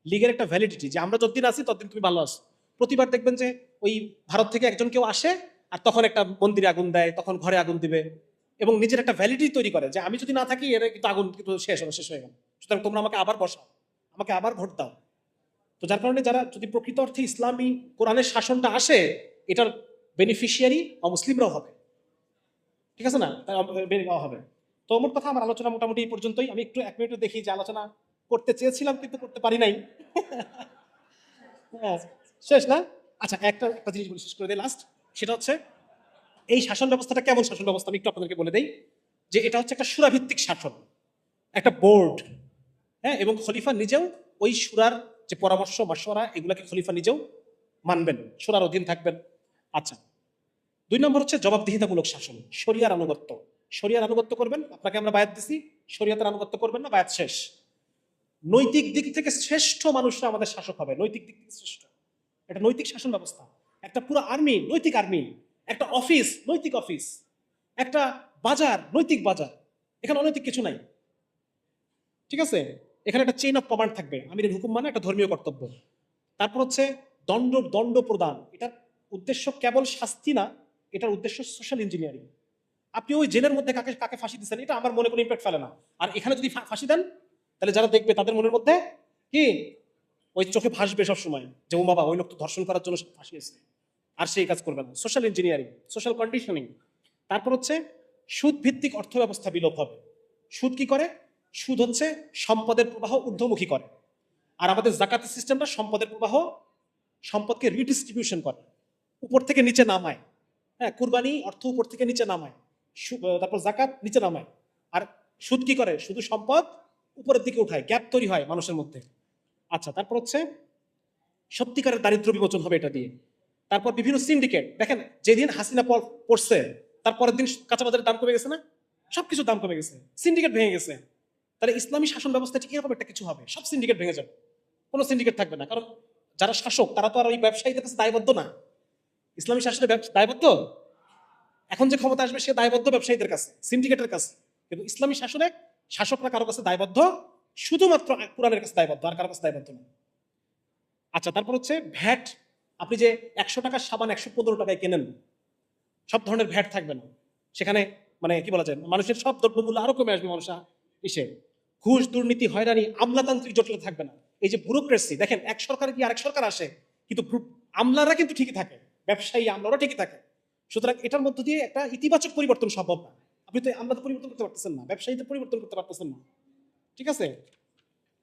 লীগের একটা ভ্যালিডিটি যে আমরা যতদিন আছি ততদিন তুমি ভালো আছো। প্রতিবার দেখবেন যে ওই ভারত থেকে একজন কেউ আসে আর তখন একটা মন্দিরে আগুন দেয়, তখন ঘরে আগুন দিবে, এবং নিজের একটা ভ্যালিডিটি তৈরি করে যে আমি যদি না থাকি এর কিন্তু আগুন কিন্তু শেষ হয়ে গেল, সুতরাং তোমরা আমাকে আবার বসাও, আমাকে আবার ভোট দাও। তো যার কারণে যারা যদি প্রকৃত অর্থে ইসলামী কোরআনের শাসনটা আসে, এটার বেনিফিশিয়ারি অমুসলিমরাও হবে, ঠিক আছে না? হবে। তো মোট কথা আমার আলোচনা মোটামুটি এই পর্যন্তই। আমি একটু 1 মিনিট দেখি যে আলোচনা করতে চেয়েছিলাম কিন্তু করতে পারি নাই। হ্যাঁ, শেষ না? আচ্ছা, একটা একটা জিনিস বলে শেষ করে দিই লাস্ট, সেটা হচ্ছে এই শাসন ব্যবস্থাটা কেমন শাসন ব্যবস্থা আমি একটু আপনাদেরকে বলে দেই। যে এটা হচ্ছে একটা সুরাভিত্তিক শাসন, একটা বোর্ড, হ্যাঁ, এবং খলিফা নিজেও ওই সুরার যে পরামর্শ মাশওয়ারা, এগুলাকে খলিফা নিজেও মানবেন, সুরার অধীন থাকবেন। আচ্ছা, 2 নম্বর হচ্ছে জবাবদিহিতামূলক শাসন, শরিয়ার আনুগত্য। শরিয়ার আনুগত্য করবেন, আপনাকে আমরা বায়াত দিছি, শরিয়াতের আনুগত্য করবেন না, বায়াত শেষ। নৈতিক দিক থেকে শ্রেষ্ঠ মানুষরা আমাদের শাসক হবে, নৈতিক দিক থেকে শ্রেষ্ঠ। একটা নৈতিক শাসন ব্যবস্থা, একটা পুরো আর্মি নৈতিক আর্মি, একটা অফিস নৈতিক অফিস, একটা বাজার নৈতিক বাজার। এখানে অনৈতিক কিছু নাই, ঠিক আছে? এখানে একটা চেইন অফ কমান্ড থাকবে। আমিরের হুকুম মানে একটা ধর্মীয় কর্তব্য। তারপর হচ্ছে দণ্ড দণ্ড প্রদান, এটার উদ্দেশ্য কেবল শাস্তি না, এটার উদ্দেশ্য সোশ্যাল ইঞ্জিনিয়ারিং। আপনি ওই জেলের মধ্যে কাকে কাকে ফাঁসি দিচ্ছেন এটা আমার মনে কোনো ইম্প্যাক্ট ফেলে না, আর এখানে যদি ফাঁসি দেন তাহলে যারা দেখবে তাদের মনের মধ্যে কি ওই চোখে ভাসবে সবসময় যে ও বাবা ওই লোক তো ধর্ষণ করার জন্য ফাঁসিয়েছে, আর সেই কাজ করবে না। Social engineering, social conditioning. তারপর হচ্ছে সুদ ভিত্তিক অর্থ ব্যবস্থা বিলোপ হবে। সুদ কি করে? সুদ হচ্ছে সম্পদের প্রবাহ ঊর্ধ্বমুখী করে, আর আমাদের জাকাতের সিস্টেমটা সম্পদের প্রবাহ, সম্পদকে রিডিস্ট্রিবিউশন করে, উপর থেকে নিচে নামায়। হ্যাঁ, কুরবানি অর্থ উপর থেকে নিচে নামায়, তারপর জাকাত নিচে নামায়। আর সুদ কি করে? শুধু সম্পদ উপরের দিকে উঠায়, গ্যাপ তৈরি হয় মানুষের মধ্যে। আচ্ছা, তারপর হচ্ছে সত্যিকারের দারিদ্র বিমোচন হবে এটা দিয়ে। তারপর বিভিন্ন সিন্ডিকেট, দেখেন যেদিন হাসিনা পড়ছে তারপরের দিন কাঁচা বাজারের দাম কমে গেছে না, সবকিছুর দাম কমে গেছে, সিন্ডিকেট ভেঙে গেছে। তাহলে ইসলামী শাসন ব্যবস্থা ঠিক এরকম একটা কিছু হবে, সব সিন্ডিকেট ভেঙে যাবে, কোনো সিন্ডিকেট থাকবে না। কারণ যারা শাসক তারা তো আর ওই ব্যবসায়ীদের কাছে দায়বদ্ধ না। ইসলামী শাসনের দায়বদ্ধ, এখন যে ক্ষমতা আসবে সে দায়বদ্ধ ব্যবসায়ীদের কাছে, সিন্ডিকেটের কাছে। কিন্তু ইসলামী শাসনে শাসকরা কারো কাছে দায়বদ্ধ, শুধুমাত্র কোরআনের কাছে দায়বদ্ধ, আর কারো কাছে দায়বদ্ধ না। আচ্ছা, তারপর হচ্ছে ভ্যাট। আপনি যে 100 টাকার সাবান 115 টাকায় কেনেন, সব ধরনের ভ্যাট থাকবে না সেখানে। মানে কি বলা যায়, মানুষের সব দ্রব্যমূল্য আরো কমে আসবে। মানুষ ইসে ঘুষ, দুর্নীতি, হয়রানি, আমলাতান্ত্রিক জটিলতা থাকবে না। এই যে ব্যুরোক্রেসি, দেখেন এক সরকার কি আরেক সরকার আসে, কিন্তু আমলারা কিন্তু ঠিকই থাকে, ব্যবসায়ী আমলারা ঠিকই থাকে। সুতরাং এটার মধ্য দিয়ে একটা ইতিবাচক পরিবর্তন সম্ভব না। আপনি তো আমলাদের পরিবর্তন করতে পারতেছেন না, ব্যবসায়ীদের পরিবর্তন করতে পারতেছেন না। ঠিক আছে?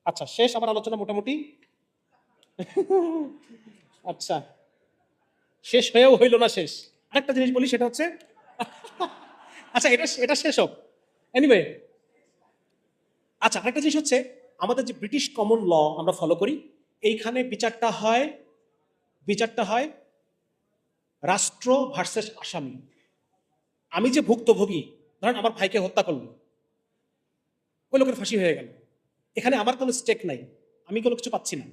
আচ্ছা, শেষ আমার আলোচনা মোটামুটি। আচ্ছা, শেষ হয়েও হইল না শেষ। আরেকটা জিনিস বলি, সেটা হচ্ছে আচ্ছা এটা এটা শেষ হোক এনিওয়ে। আচ্ছা, আরেকটা জিনিস হচ্ছে আমাদের যে ব্রিটিশ কমন ল আমরা ফলো করি, এইখানে বিচারটা হয় রাষ্ট্র ভার্সেস আসামি। আমি যে ভুক্তভোগী, ধরেন আমার ভাইকে হত্যা করলো, ওই লোকের ফাঁসি হয়ে গেল, এখানে আমার কোনো স্টেক নাই, আমি কোনো কিছু পাচ্ছি না।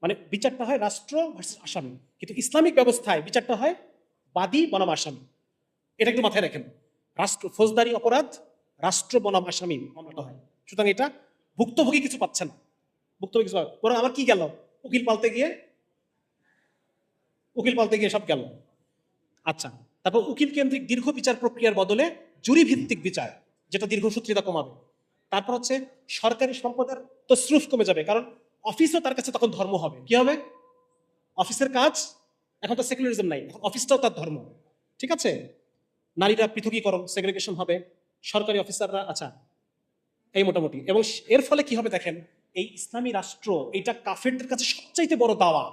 মানে বিচারটা হয় রাষ্ট্র ভার্সেস আসামি। কিন্তু ইসলামিক ব্যবস্থায় বিচারটা হয় বাদী বনাম আসামি। এটা একটু মাথায় রাখেন, রাষ্ট্র ফৌজদারি অপরাধ, রাষ্ট্র বনাম আসামি মামলাটা হয়। সুতরাং এটা ভুক্তভোগী কিছু পাচ্ছে না, ভুক্তভোগী কিছু বরং আমার কি গেল, উকিল পালতে গিয়ে সব গেল। আচ্ছা, তারপর উকিল কেন্দ্রিক দীর্ঘ বিচার প্রক্রিয়ার বদলে জুরি ভিত্তিক বিচার, যেটা দীর্ঘসূত্রিতা কমাবে। তারপর হচ্ছে সরকারি সম্পদের তসরুফ কমে যাবে, কারণ অফিসও তার কাছে তখন ধর্ম হবে। কি হবে? অফিসের কাজ, এখন তো সেকুলারিজম নাই, অফিসটাও তার ধর্ম। ঠিক আছে? নারীরা পৃথকীকরণ, সেগ্রিগেশন হবে, সরকারি অফিসাররা। আচ্ছা, এই মোটামুটি। এবং এর ফলে কি হবে দেখেন, এই ইসলামী রাষ্ট্র, এটা কাফেরদের কাছে সবচাইতে বড় দাওয়া,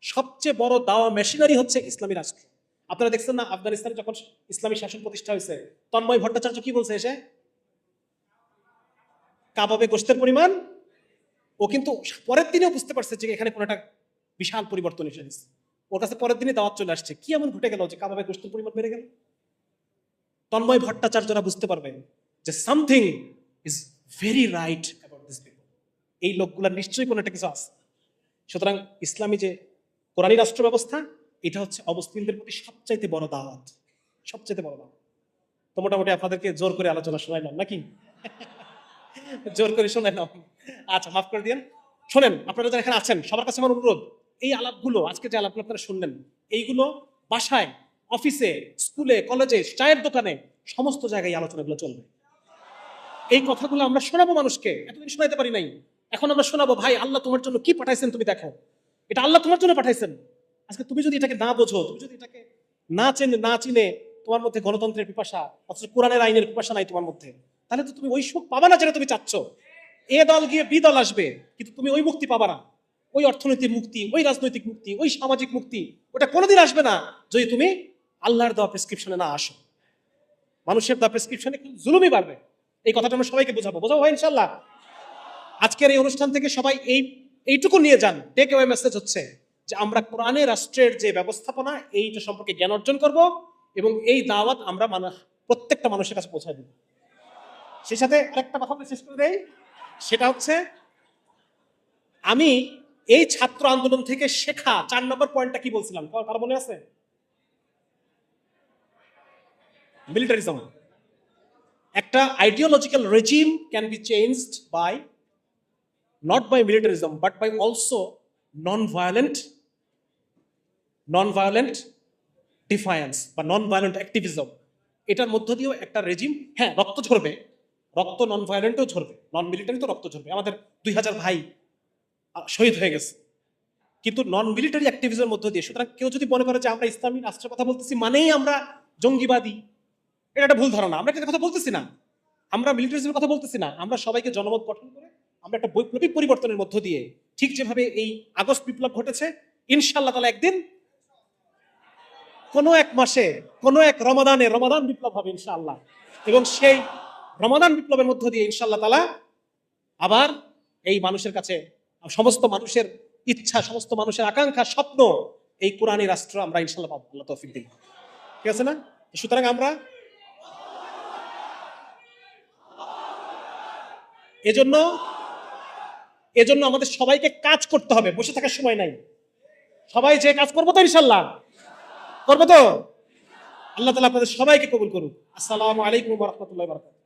সবচেয়ে বড় দাওয়া মেশিনারি হচ্ছে ইসলামী রাষ্ট্র। আপনারা দেখছেন না আফগানিস্তানে যখন ইসলামী শাসন প্রতিষ্ঠা হয়েছে, তন্ময় ভট্টাচার্য কি বলছে এসে? কাবাবে গোশতের পরিমাণ। ও কিন্তু পরের দিনেও বুঝতে পারছে যে এখানে কোনো একটা বিশাল পরিবর্তন এসে গেছে, ওর কাছে পরের দিনে দাওয়াত চলে আসছে। কি এমন ঘটে গেল যে কাবাবে গোশতের পরিমাণ বেড়ে গেল? তন্ময় ভট্টাচার্যরা বুঝতে পারবেন যে something is very right about this people, এই লোকগুলা নিশ্চয়ই কোনো একটা কিছু আছে। সুতরাং ইসলামী যে কোরআনী রাষ্ট্র ব্যবস্থা, এটা হচ্ছে অমুসলিমদের প্রতি সবচাইতে বড় দাওয়াত, সবচাইতে বড় দাওয়াত। তো মোটামুটি আপনাদেরকে জোর করে আলোচনা শোনাইলাম নাকি? জোর করে শোনাইলাম। আচ্ছা, মাফ করে দিন। শোনেন, আপনারা যারা এখানে আছেন সবার কাছে আমার অনুরোধ, এই আলাপগুলো, আজকে যে আলাপগুলো আপনারা শুনলেন, এইগুলো বাসায়, অফিসে, স্কুলে, কলেজে, চায়ের দোকানে, সমস্ত জায়গায় আলোচনাগুলো চলবে। এই কথাগুলো আমরা শোনাবো মানুষকে, এতদিন শোনাইতে পারি নাই, এখন আমরা শোনাবো। ভাই, আল্লাহ তোমার জন্য কি পাঠাইছেন তুমি দেখো, এটা আল্লাহ তোমার জন্য পাঠাইছেন। আজকে তুমি যদি এটাকে না বোঝো, তুমি যদি এটাকে না চিনে তোমার মধ্যে গণতন্ত্রের পিপাসা অথচ কোরআনের আইনের পিপাসা নাই তোমার মধ্যে, তাহলে তো তুমি ওই সুখ পাবা না যেটা তুমি চাচ্ছ। এ দল গিয়ে বি দল আসবে, কিন্তু তুমি ওই মুক্তি পাবা না, ওই অর্থনৈতিক মুক্তি, ওই রাজনৈতিক মুক্তি, ওই সামাজিক মুক্তি, ওটা কোনোদিন আসবে না যদি তুমি আল্লাহর দেওয়া প্রেসক্রিপশনে না আসো। মানুষের দেওয়া প্রেসক্রিপশনে জুলুমই বাড়বে। এই কথাটা আমরা সবাইকে বোঝাবো ভাই ইনশাল্লাহ। আজকের এই অনুষ্ঠান থেকে সবাই এইটুকু নিয়ে যান, টেক অ্যাওয়ে মেসেজ হচ্ছে যে আমরা কোরআনে রাষ্ট্রের যে ব্যবস্থাপনা, এইটা সম্পর্কে জ্ঞান অর্জন করব, এবং এই দাওয়াত আমরা প্রত্যেকটা মানুষের কাছে পৌঁছায় দেব। সেই সাথে আরেকটা কথা শেষ করে দেই, সেটা হচ্ছে আমি এই ছাত্র আন্দোলন থেকে শেখা 4 নম্বর পয়েন্টটা কি বলছিলাম, কারো মনে আছে? মিলিটারিজম। একটা ideological regime can be changed by, not by militarism, but by also non violent defiance বা নন ভায়োলেন্ট অ্যাক্টিভিজম, এটার মধ্য দিয়েও একটা রেজিম, হ্যাঁ রক্ত ঝরবে, রক্ত নন ভায়োলেন্টও ঝরবে, নন মিলিটারি তো রক্ত ঝরবে, আমাদের 2000 ভাই শহীদ হয়ে গেছে, কিন্তু নন মিলিটারি অ্যাক্টিভিজমের মধ্য দিয়ে। সুতরাং কেউ যদি মনে করে যে আমরা ইসলামী রাষ্ট্রের কথা বলতেছি মানেই আমরা জঙ্গিবাদী, এটা একটা ভুল ধারণা। আমরা এটা কথা বলতেছি না, আমরা মিলিটারিজমের কথা বলতেছি না, আমরা সবাইকে জনমত গঠন করে আমরা একটা বৈপ্লবিক পরিবর্তনের মধ্য দিয়ে, ঠিক যেভাবে এই আগস্ট বিপ্লব ঘটেছে, ইনশাআল্লাহ তাআলা একদিন কোনো এক মাসে কোনো এক রমাদান বিপ্লব হবে ইনশাআল্লাহ, এবং সেই রমাদান বিপ্লবের মধ্য দিয়ে ইনশাআল্লাহ তাআলা আবার এই মানুষের কাছে সমস্ত মানুষের ইচ্ছা, সমস্ত মানুষের আকাঙ্ক্ষা, স্বপ্ন, এই কোরআনী রাষ্ট্র আমরা ইনশাআল্লাহ পাবো, আল্লাহ তৌফিক দিন। ঠিক আছে না? সুতরাং আমরা এজন্য আমাদের সবাইকে কাজ করতে হবে, বসে থাকার সময় নাই। সবাই যে কাজ করবো তো ইনশাআল্লাহ, করবো তো? আল্লাহ তাআলা আপনাদের সবাইকে কবুল করুন। আসসালামু আলাইকুম ওয়া রাহমাতুল্লাহি ওয়া বারাকাতুহু।